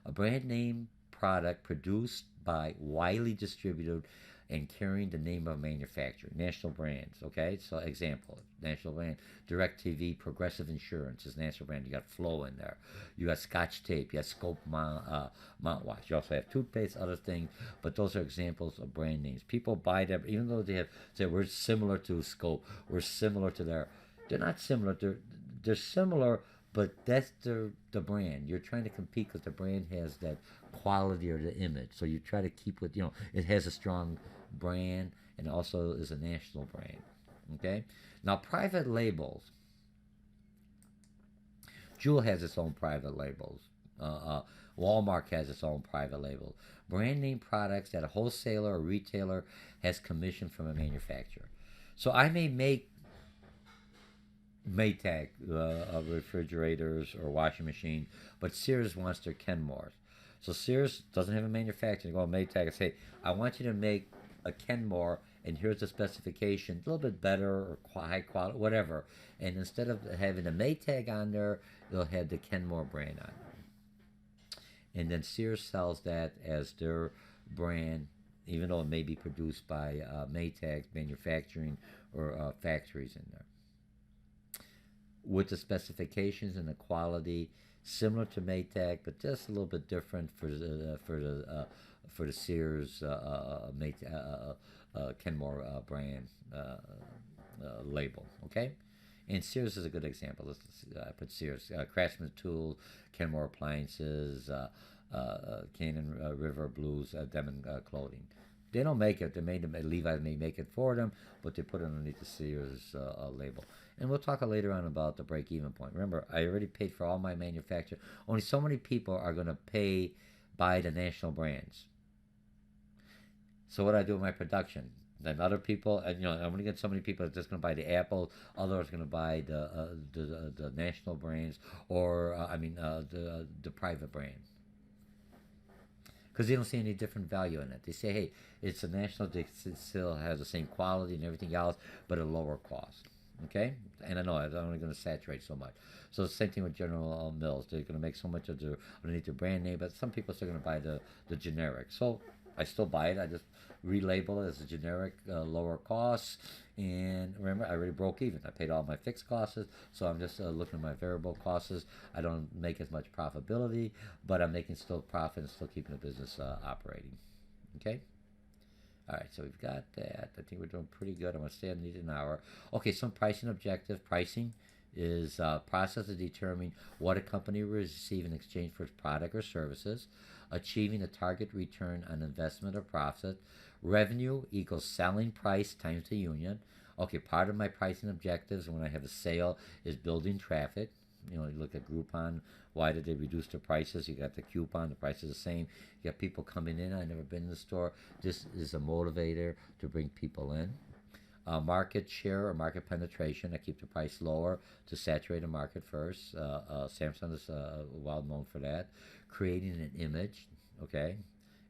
Speaker 1: A brand name product produced by, widely distributed, and carrying the name of manufacturer. National brands, okay? So example, national brand, DirecTV, Progressive Insurance is national brand. You got Flow in there. You got Scotch Tape. You got Scope mouthwash. You also have toothpaste, other things, but those are examples of brand names. People buy them, even though they have said we're similar to Scope, we're similar to their. They're not similar. They're similar, but that's the brand. You're trying to compete because the brand has that quality or the image. So you try to keep with, it has a strong brand and also is a national brand. Okay. Now private labels. Jewel has its own private labels. Uh, uh, Walmart has its own private label. Brand name products that a wholesaler or retailer has commissioned from a manufacturer. So I may make Maytag refrigerators or washing machine, but Sears wants their Kenmores. So Sears doesn't have a manufacturer. They go to Maytag and say, I want you to make a Kenmore, and here's the specification, a little bit better or high quality, whatever. And instead of having the Maytag on there, they'll have the Kenmore brand on there. And then Sears sells that as their brand, even though it may be produced by Maytag manufacturing or factories in there, with the specifications and the quality similar to Maytag, but just a little bit different for the Sears Kenmore brand label. Okay, and Sears is a good example. Let's put Sears Craftsman Tools, Kenmore Appliances, Cannon River Blues, Demon Clothing. They don't make it. They made them. Levi may make it for them, but they put it underneath the Sears label. And we'll talk later on about the break-even point. Remember, I already paid for all my manufacture. Only so many people are going to buy the national brands. So what I do with my production? Then other people, and I'm going to get so many people that's just going to buy the Apple. Others are going to buy the national brands, or the private brands, because they don't see any different value in it. They say, hey, it's a national, it still has the same quality and everything else, but a lower cost. Okay? And I know I'm only going to saturate so much. So the same thing with General Mills. They're going to make so much of their underneath their brand name, but some people are still going to buy the generic. So I still buy it. I just relabel it as a generic, lower cost. And remember, I already broke even. I paid all my fixed costs, so I'm just looking at my variable costs. I don't make as much profitability, but I'm making still profit and still keeping the business operating. Okay? All right, so we've got that. I think we're doing pretty good. I'm going to stay on an hour. Okay, some pricing objective. Pricing is a process of determining what a company will receive in exchange for its product or services, achieving a target return on investment or profit. Revenue equals selling price times the union. Okay, part of my pricing objectives when I have a sale is building traffic. You look at Groupon. Why did they reduce their prices? You got the coupon. The price is the same. You got people coming in. I've never been in the store. This is a motivator to bring people in. Market share or market penetration. I keep the price lower to saturate the market first. Samsung is well known for that. Creating an image. Okay.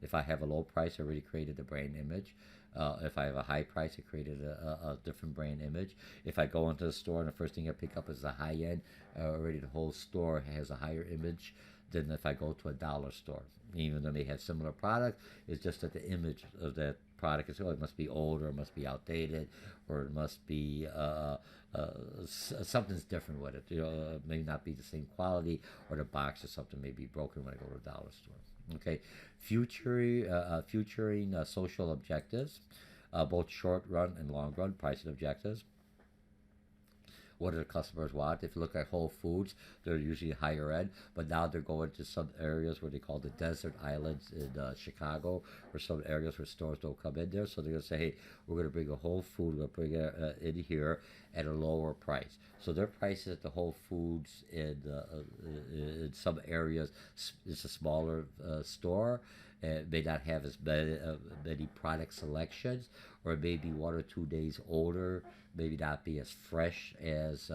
Speaker 1: If I have a low price, I already created a brand image. If I have a high price, I created a different brand image. If I go into the store and the first thing I pick up is the high end, already the whole store has a higher image than if I go to a dollar store. Even though they have similar product, it's just that the image of that product is, it must be old, or it must be outdated, or it must be something's different with it. It may not be the same quality, or the box or something may be broken when I go to a dollar store. Okay, futuring social objectives, both short run and long run pricing objectives. What do the customers want? If you look at Whole Foods, they're usually higher end, but now they're going to some areas where they call the desert islands in Chicago, or some areas where stores don't come in there. So they're going to say, hey, we're going to bring a Whole Food, we're going to bring it in here at a lower price. So their prices at the Whole Foods in some areas, it's a smaller store. It may not have as many product selections, or it may be 1 or 2 days older, maybe not be as fresh as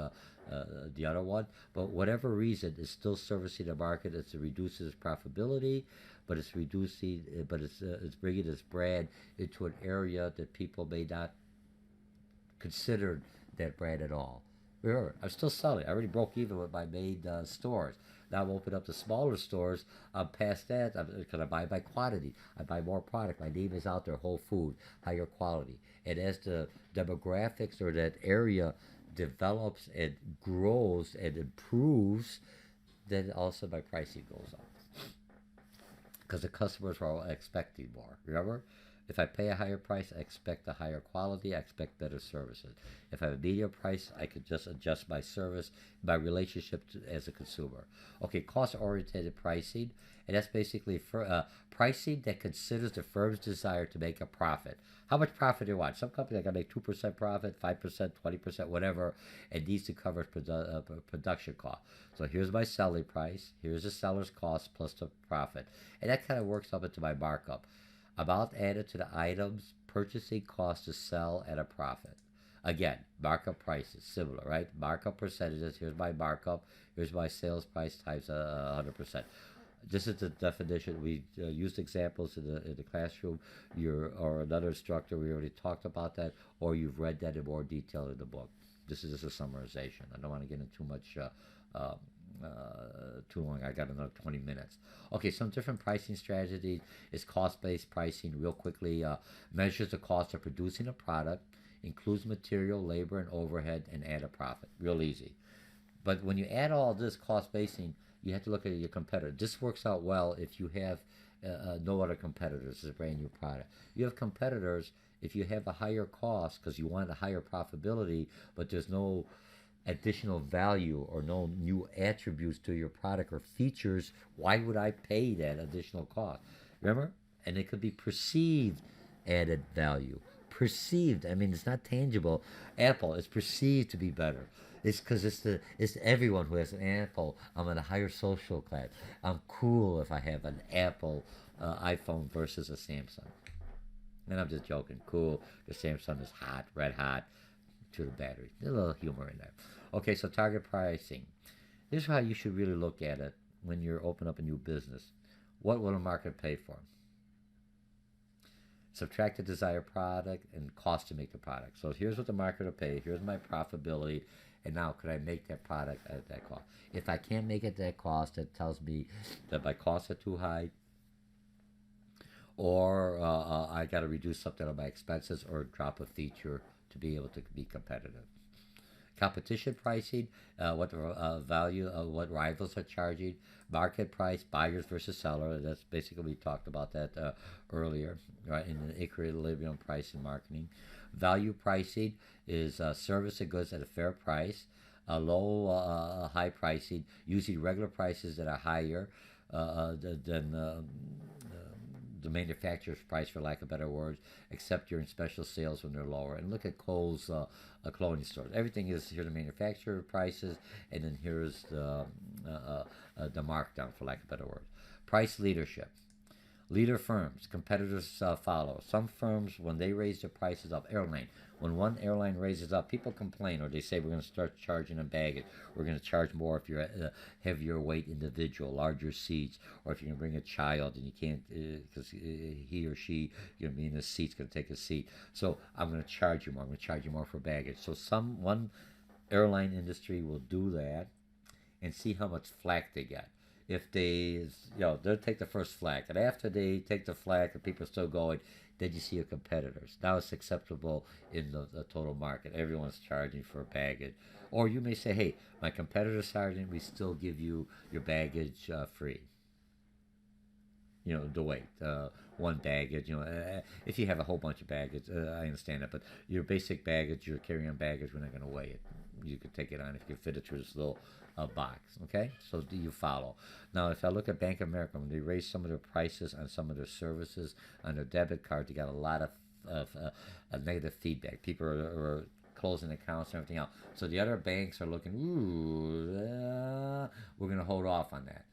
Speaker 1: the other one. But whatever reason, it's still servicing the market. It reduces profitability, but it's bringing this brand into an area that people may not consider that brand at all. Remember, I'm still selling. I already broke even with my main stores. Now I'm opening up the smaller stores. I'm past that because I buy by quantity. I buy more product. My name is out there, Whole Food, higher quality. And as the demographics or that area develops and grows and improves, then also my pricing goes up. Because the customers are all expecting more. Remember? If I pay a higher price, I expect a higher quality. I expect better services. If I have a medium price, I could just adjust my service, my relationship as a consumer. Okay, cost-oriented pricing, and that's basically for pricing that considers the firm's desire to make a profit. How much profit do you want? Some companies are going to make 2% profit, 5%, 20%, whatever, and needs to cover production cost. So here's my selling price, here's the seller's cost plus the profit. And that kind of works up into my markup. Amount added to the items, purchasing cost to sell at a profit. Again, markup prices, similar, right? Markup percentages, here's my markup, here's my sales price times 100%. This is the definition. We used examples in the classroom. Or another instructor, we already talked about that, or you've read that in more detail in the book. This is just a summarization. I don't want to get into too much too long. I got another 20 minutes. Okay, some different pricing strategies is cost-based pricing. Real quickly, measures the cost of producing a product, includes material, labor, and overhead, and add a profit. Real easy. But when you add all this cost-basing, you have to look at your competitor. This works out well if you have no other competitors. It's a brand new product. You have competitors if you have a higher cost because you want a higher profitability, but there's no additional value or no new attributes to your product or features. Why would I pay that additional cost? Remember? And it could be perceived added value. Perceived. I mean, it's not tangible. Apple is perceived to be better. It's because it's everyone who has an Apple. I'm in a higher social class. I'm cool if I have an Apple iPhone versus a Samsung. And I'm just joking. Cool. The Samsung is hot, red hot to the battery. There's a little humor in there. Okay, so target pricing. This is how you should really look at it when you're opening up a new business. What will the market pay for? Subtract the desired product and cost to make the product. So here's what the market will pay. Here's my profitability. And now, could I make that product at that cost? If I can't make it that cost, that tells me that my costs are too high, or I got to reduce something on my expenses or drop a feature to be able to be competitive. Competition pricing, what the value of what rivals are charging. Market price, buyers versus seller. That's basically, we talked about that earlier, right? In the equilibrium pricing marketing. Value pricing is service and goods at a fair price. Low, high pricing, usually regular prices that are higher than the manufacturer's price, for lack of better words, except during special sales when they're lower. And look at Kohl's clothing stores. Everything is here the manufacturer prices, and then here's the markdown, for lack of better words. Price leadership. Leader firms, competitors follow. Some firms, when they raise their prices up, airline, when one airline raises up, people complain, or they say we're going to start charging a baggage. We're going to charge more if you're a heavier weight individual, larger seats, or if you're going to bring a child and you can't, because he or she, you're going to be in the seat's going to take a seat. So I'm going to charge you more. I'm going to charge you more for baggage. So one airline industry will do that and see how much flack they get. If they, they'll take the first flack, and after they take the flack and people are still going, then you see your competitors. Now it's acceptable in the total market. Everyone's charging for baggage. Or you may say, hey, my competitor's charging, we still give you your baggage free. The weight, one baggage, if you have a whole bunch of baggage, I understand that, but your basic baggage, your carry-on baggage, we're not going to weigh it. You can take it on if you can fit it through this little box, okay? So do you follow? Now, if I look at Bank of America, when they raise some of their prices on some of their services on their debit card, they got a lot of negative feedback. People are closing accounts and everything else. So the other banks are looking, we're going to hold off on that.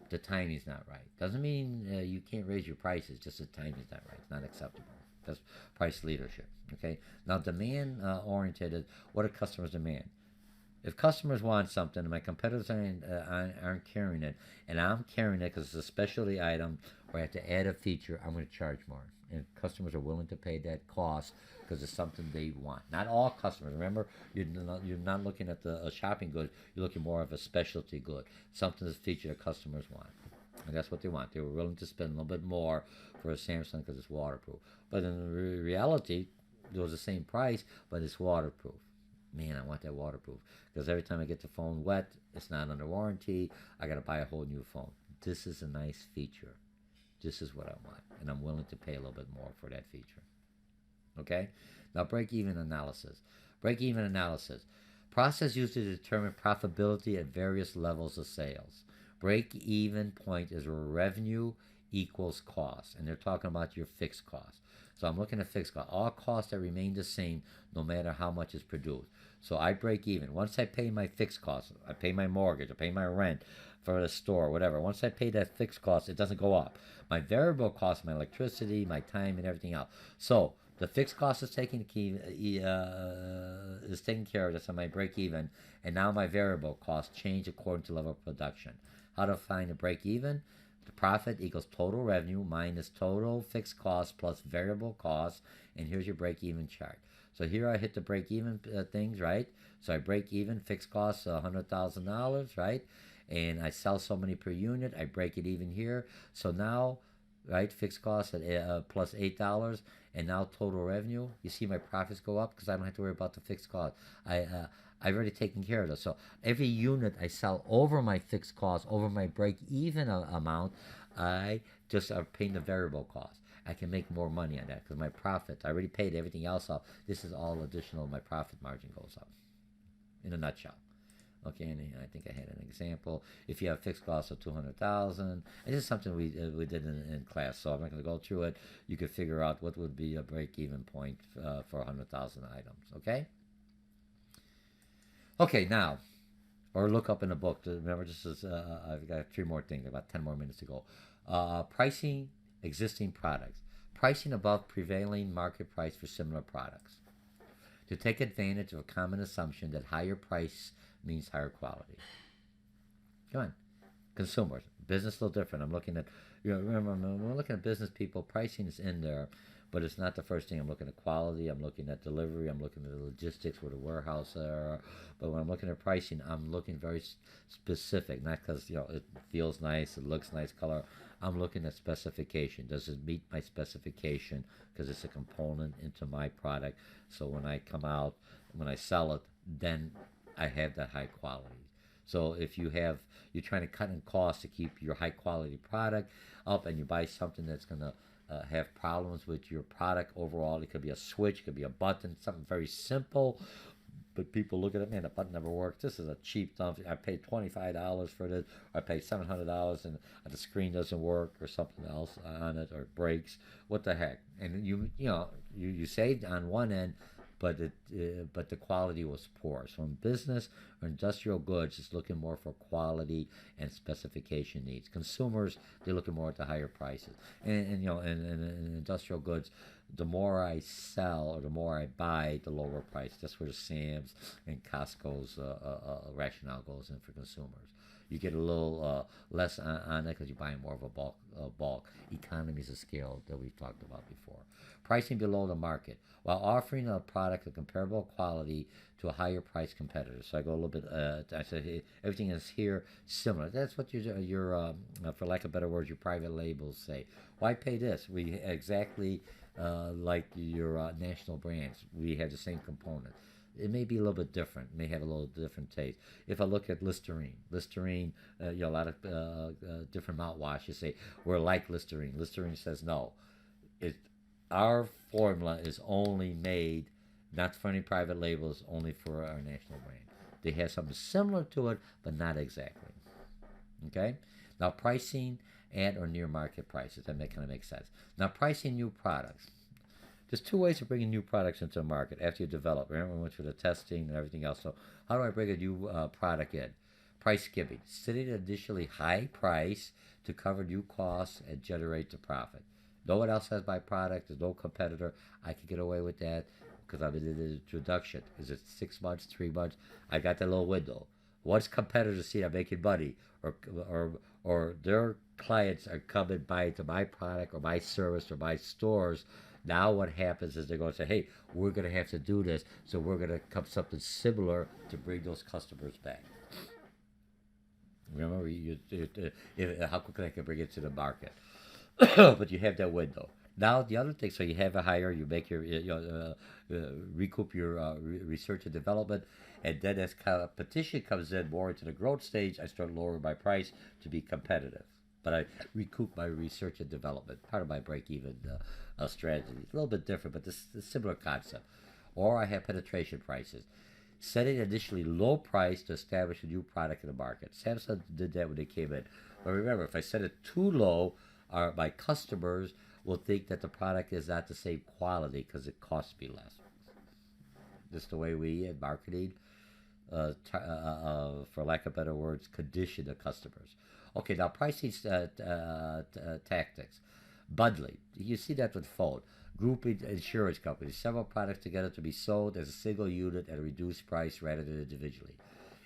Speaker 1: The timing's not right. Doesn't mean you can't raise your prices, just the timing's not right. It's not acceptable. That's price leadership, okay? Now, demand oriented, what do customers demand? If customers want something and my competitors aren't carrying it, and I'm carrying it because it's a specialty item or I have to add a feature, I'm going to charge more. And customers are willing to pay that cost because it's something they want. Not all customers. Remember, you're not looking at the shopping good. You're looking more of a specialty good, something that's a feature that customers want. And that's what they want. They were willing to spend a little bit more for a Samsung because it's waterproof. But in reality, it was the same price, but it's waterproof. Man, I want that waterproof because every time I get the phone wet, it's not under warranty. I got to buy a whole new phone. This is a nice feature. This is what I want, and I'm willing to pay a little bit more for that feature. Okay? Now, break-even analysis. Break-even analysis. Process used to determine profitability at various levels of sales. Break-even point is where revenue equals cost, and they're talking about your fixed cost. So I'm looking at fixed cost. All costs that remain the same no matter how much is produced. So I break even. Once I pay my fixed costs, I pay my mortgage, I pay my rent for the store, whatever. Once I pay that fixed cost, it doesn't go up. My variable cost, my electricity, my time, and everything else. So the fixed cost is taken care of. That's on my break even, and now my variable costs change according to level of production. How to find a break even? The profit equals total revenue minus total fixed cost plus variable cost, and here's your break even chart. So here I hit the break even things, right? So I break even, fixed costs $100,000, right? And I sell so many per unit, I break it even here. So now, right, fixed costs at plus $8, and now total revenue. You see my profits go up because I don't have to worry about the fixed cost. I've already taken care of this. So every unit I sell over my fixed cost, over my break-even amount, I just are paying the variable cost. I can make more money on that because my profit, I already paid everything else off. This is all additional. My profit margin goes up in a nutshell. Okay, and I think I had an example. If you have fixed costs of $200,000, and this is something we did in class, so I'm not going to go through it. You could figure out what would be a break-even point for 100,000 items. Okay. Okay, now, or look up in a book. Remember, this is I've got 3 more things, about 10 more minutes to go. Pricing existing products. Pricing above prevailing market price for similar products. To take advantage of a common assumption that higher price means higher quality. Come on. Consumers. Business a little different. I'm looking at, remember, when we're looking at business people, pricing is in there, but it's not the first thing. I'm looking at quality, I'm looking at delivery, I'm looking at the logistics where the warehouse are. But when I'm looking at pricing, I'm looking very specific, not because it feels nice, it looks nice, color. I'm looking at specification. Does it meet my specification? Because it's a component into my product. So when I come out, when I sell it, then I have that high quality. So if you're trying to cut in costs to keep your high quality product up, and you buy something that's going to have problems with your product overall, it could be a switch, it could be a button, something very simple, but people look at it, man, the button never works. This is a cheap dump. I paid $25 for this, or I paid $700 and the screen doesn't work, or something else on it, or it breaks. What the heck? And you saved on one end, but the quality was poor. So in business or industrial goods, it's looking more for quality and specification needs. Consumers, they're looking more at the higher prices. And in industrial goods, the more I sell or the more I buy, the lower price. That's where the Sam's and Costco's rationale goes in for consumers. You get a little less on it because you're buying more of a bulk. Economies of scale that we've talked about before. Pricing below the market while offering a product of comparable quality to a higher price competitor. So I go a little bit. I said hey, everything is here similar. That's what your for lack of better words, your private labels say. Why pay this? We exactly like your national brands. We have the same component. It may be a little bit different, may have a little different taste. If I look at Listerine, a lot of different mouthwash, you say, we're like Listerine. Listerine says no. Our formula is only made, not for any private labels, only for our national brand. They have something similar to it, but not exactly. Okay? Now, pricing at or near market prices. That kind of makes sense. Now, pricing new products. There's 2 ways of bringing new products into the market after you develop. Remember, we went through the testing and everything else. So how do I bring a new product in? Price skipping. Setting an initially high price to cover new costs and generate the profit. No one else has my product. There's no competitor. I can get away with that because I'm in the introduction. Is it 6 months, 3 months? I got that little window. Once competitors see I'm making money, or their clients are coming by to my product or my service or my stores, now what happens is they're going to say, hey, we're going to have to do this, so we're going to come something similar to bring those customers back. Remember, how quickly I can bring it to the market. But you have that window. Now the other thing, so you have a hire, you make your recoup your research and development, and then as competition comes in more into the growth stage, I start lowering my price to be competitive. but I recoup my research and development, part of my break-even strategy. It's a little bit different, but this is a similar concept. Or I have penetration prices. Setting initially low price to establish a new product in the market. Samsung did that when they came in. But remember, if I set it too low, my customers will think that the product is not the same quality because it costs me less. Just the way we in marketing, for lack of better words, condition the customers. Okay, now pricing tactics. Bundling. You see that with phone. Grouping insurance companies. Several products together to be sold as a single unit at a reduced price rather than individually.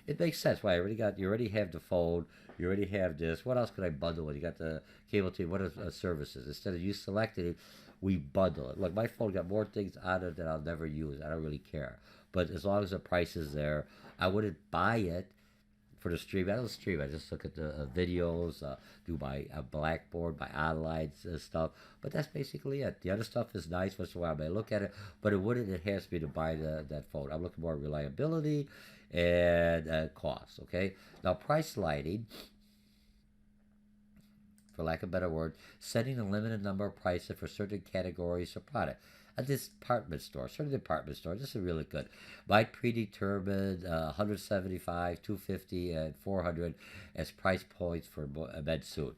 Speaker 1: It makes sense. Why? You already have the phone. You already have this. What else could I bundle with? You got the cable TV. What are services? Instead of you selecting it, we bundle it. Look, my phone got more things on it that I'll never use. I don't really care. But as long as the price is there, I wouldn't buy it for the stream. I don't stream. I just look at the videos, do my Blackboard, my online stuff. But that's basically it. The other stuff is nice once in a while. I may look at it, but it wouldn't enhance me to buy that phone. I'm looking more at reliability and cost. Okay. Now price lighting, for lack of a better word, setting a limited number of prices for certain categories of product. A department store, certain department store, this is really good. Might predetermine 175, 250, and 400 as price points for a men's suit.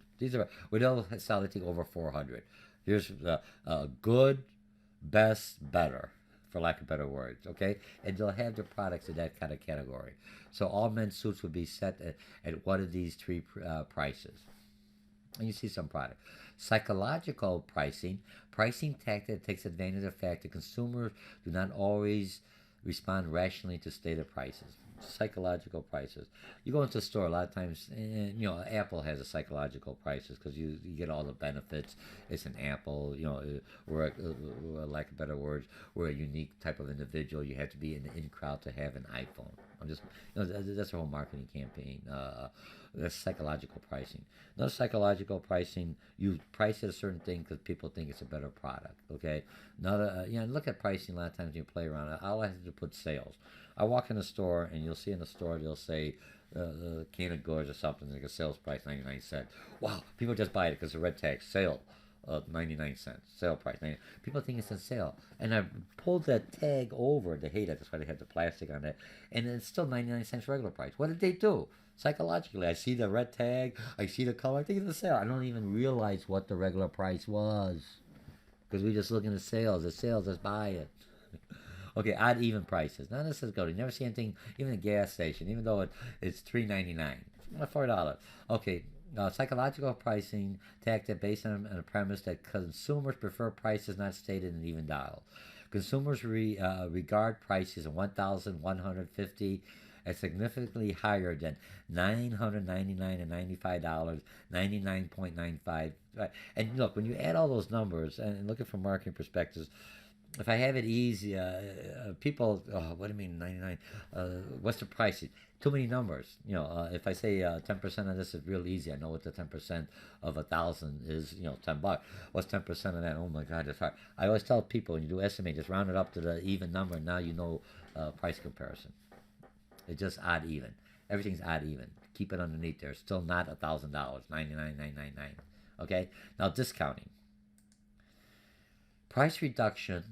Speaker 1: We don't sell anything over 400. Here's good, best, better, for lack of better words, okay? And they'll have their products in that kind of category. So all men's suits would be set at one of these three prices. And you see some product. Psychological pricing. Pricing tactic takes advantage of the fact that consumers do not always respond rationally to stated prices. Psychological prices. You go into a store a lot of times, and, Apple has a psychological prices because you get all the benefits. It's an Apple. We're lack of better words, we're a unique type of individual. You have to be in the in crowd to have an iPhone. That's a whole marketing campaign. That's psychological pricing. Another psychological pricing, you price at a certain thing because people think it's a better product. Okay. Another, look at pricing. A lot of times you play around. I'll have to put sales. I walk in a store and you'll see in the store they'll say can of goods or something like a sales price 99 cents. Wow, people just buy it because the red tag sale. 99 cents sale price. People think it's a sale, and I pulled that tag over. They hate it. That's why they have the plastic on it, and it's still 99 cents regular price. What did they do? Psychologically, I see the red tag, I see the color, I think it's a sale. I don't even realize what the regular price was because we just looking at sales. The sales, let's buy it. Okay, odd even prices. Now this is good. You never see anything, even a gas station, even though it's $3.99, $4. Okay. Psychological pricing tactic based on a premise that consumers prefer prices not stated in even dial. Consumers regard prices of $1,150 as significantly higher than $999 and $95, 99.95. And look, when you add all those numbers and looking from marketing perspectives, if I have it easy, people, what do you mean 99? What's the price? Too many numbers. If I say 10% of this is real easy, I know what the 10% of 1,000 is. $10. What's 10% of that? Oh my God, that's hard. I always tell people when you do estimate, just round it up to the even number. And now you know price comparison. It's just odd even. Everything's odd even. Keep it underneath there. It's still not $1,000. $99,999. Okay. Now discounting. Price reduction.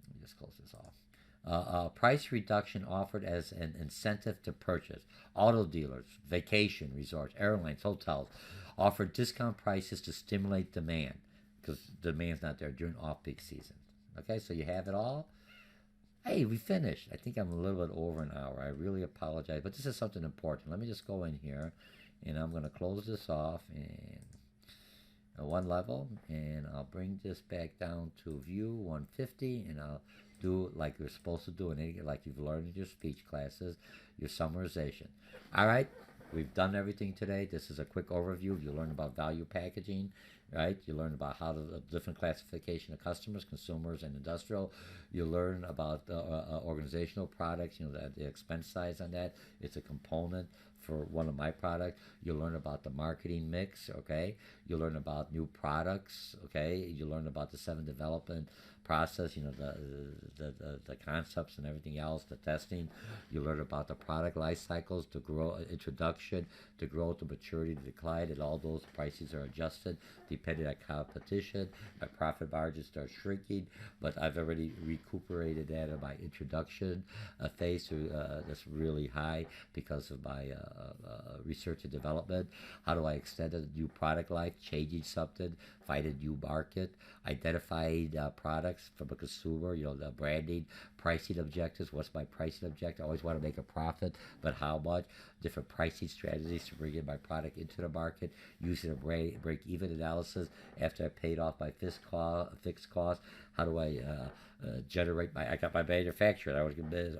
Speaker 1: Let me just close this off. Price reduction offered as an incentive to purchase. Auto dealers, vacation resorts, airlines, hotels offer discount prices to stimulate demand because demand's not there during off-peak season. Okay, so you have it all. Hey, we finished. I think I'm a little bit over an hour. I really apologize, but this is something important. Let me just go in here, and I'm going to close this off and one level, and I'll bring this back down to view 150, and I'll do like you're supposed to do, and like you've learned in your speech classes, your summarization. All right, we've done everything today. This is a quick overview. You learn about value packaging, right? You learn about how the different classification of customers, consumers, and industrial. You learn about organizational products, the expense size on that. It's a component for one of my products. You learn about the marketing mix, okay? You learn about new products, okay? You learn about the 7 development process, the concepts and everything else, the testing. You learn about the product life cycles, the growth, introduction, the growth, the maturity, the decline, and all those prices are adjusted depending on competition. My profit margins start shrinking, but I've already recuperated that in my introduction phase that's really high because of my research and development. How do I extend a new product life, changing something, find a new market, identifying products from a consumer, the branding, pricing objectives. What's my pricing objective? I always want to make a profit, but how much? Different pricing strategies to bring in my product into the market, using a break-even analysis after I paid off my fixed cost. How do I generate I got my manufacturer.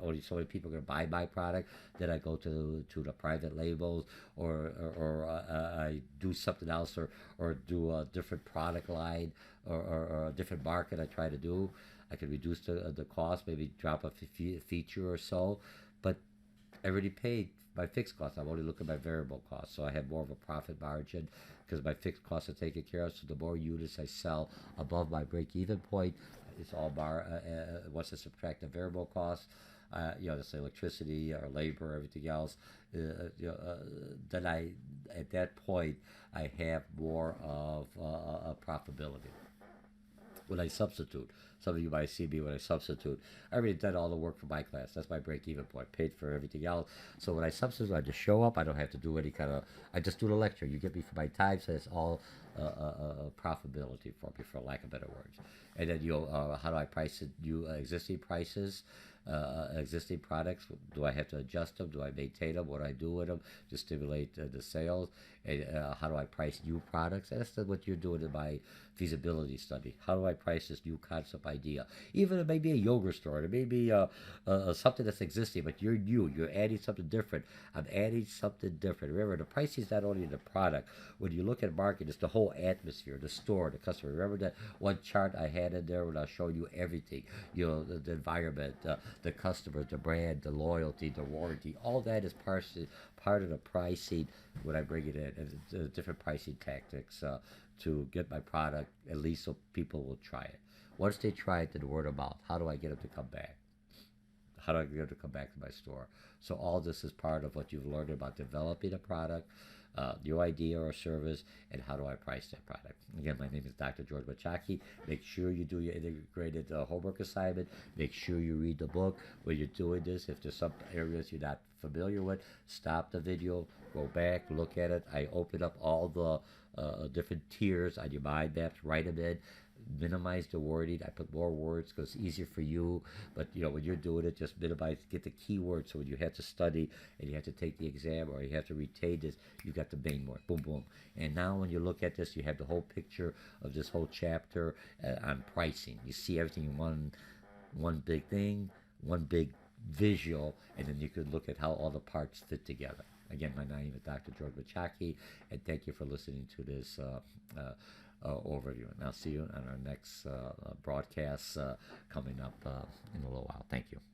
Speaker 1: Only so many people are going to buy my product. Then I go to the private labels, or I do something else, or do a different product line, or a different market I try to do. I can reduce the cost, maybe drop a feature or so, but I already paid my fixed costs. I'm only looking at my variable costs, so I have more of a profit margin because my fixed costs are taken care of. So the more units I sell above my break-even point, it's all once I subtract the variable costs, that's electricity or labor, everything else. Then at that point, I have more of a profitability. When I substitute, some of you might see me when I substitute. I already done all the work for my class. That's my break-even point. Paid for everything else. So when I substitute, I just show up. I don't have to do any I just do the lecture. You get me for my time, so it's all profitability for me, for lack of better words. And then how do I price it? Existing prices, existing products. Do I have to adjust them? Do I maintain them? What do I do with them to stimulate the sales? And how do I price new products? That's what you're doing in my feasibility study. How do I price this new concept idea? Even it may be a yogurt store. It may be something that's existing, but you're new. You're adding something different. I'm adding something different. Remember, the pricing is not only the product. When you look at market, it's the whole atmosphere, the store, the customer. Remember that one chart I had in there when I showed you everything. The environment, the customer, the brand, the loyalty, the warranty. All that is part of the pricing when I bring it in. And different pricing tactics to get my product, at least so people will try it. Once they try it, then word of mouth. How do I get them to come back? How do I get them to come back to my store? So all this is part of what you've learned about developing a product, new idea or service, and how do I price that product. Again, my name is Dr. George Mochocki. Make sure you do your integrated homework assignment. Make sure you read the book. When you're doing this, if there's some areas you're not familiar with, stop the video, go back, look at it. I open up all the different tiers on your mind maps, write them in, minimize the wording. I put more words because it's easier for you, but when you're doing it, just minimize, get the keywords, so when you have to study and you have to take the exam or you have to retain this, you got the main word, boom boom. And now when you look at this, you have the whole picture of this whole chapter on pricing. You see everything in one big thing, one big visual, and then you could look at how all the parts fit together. Again, my name is Dr. George Mochocki, and thank you for listening to this overview. And I'll see you on our next broadcast coming up in a little while. Thank you.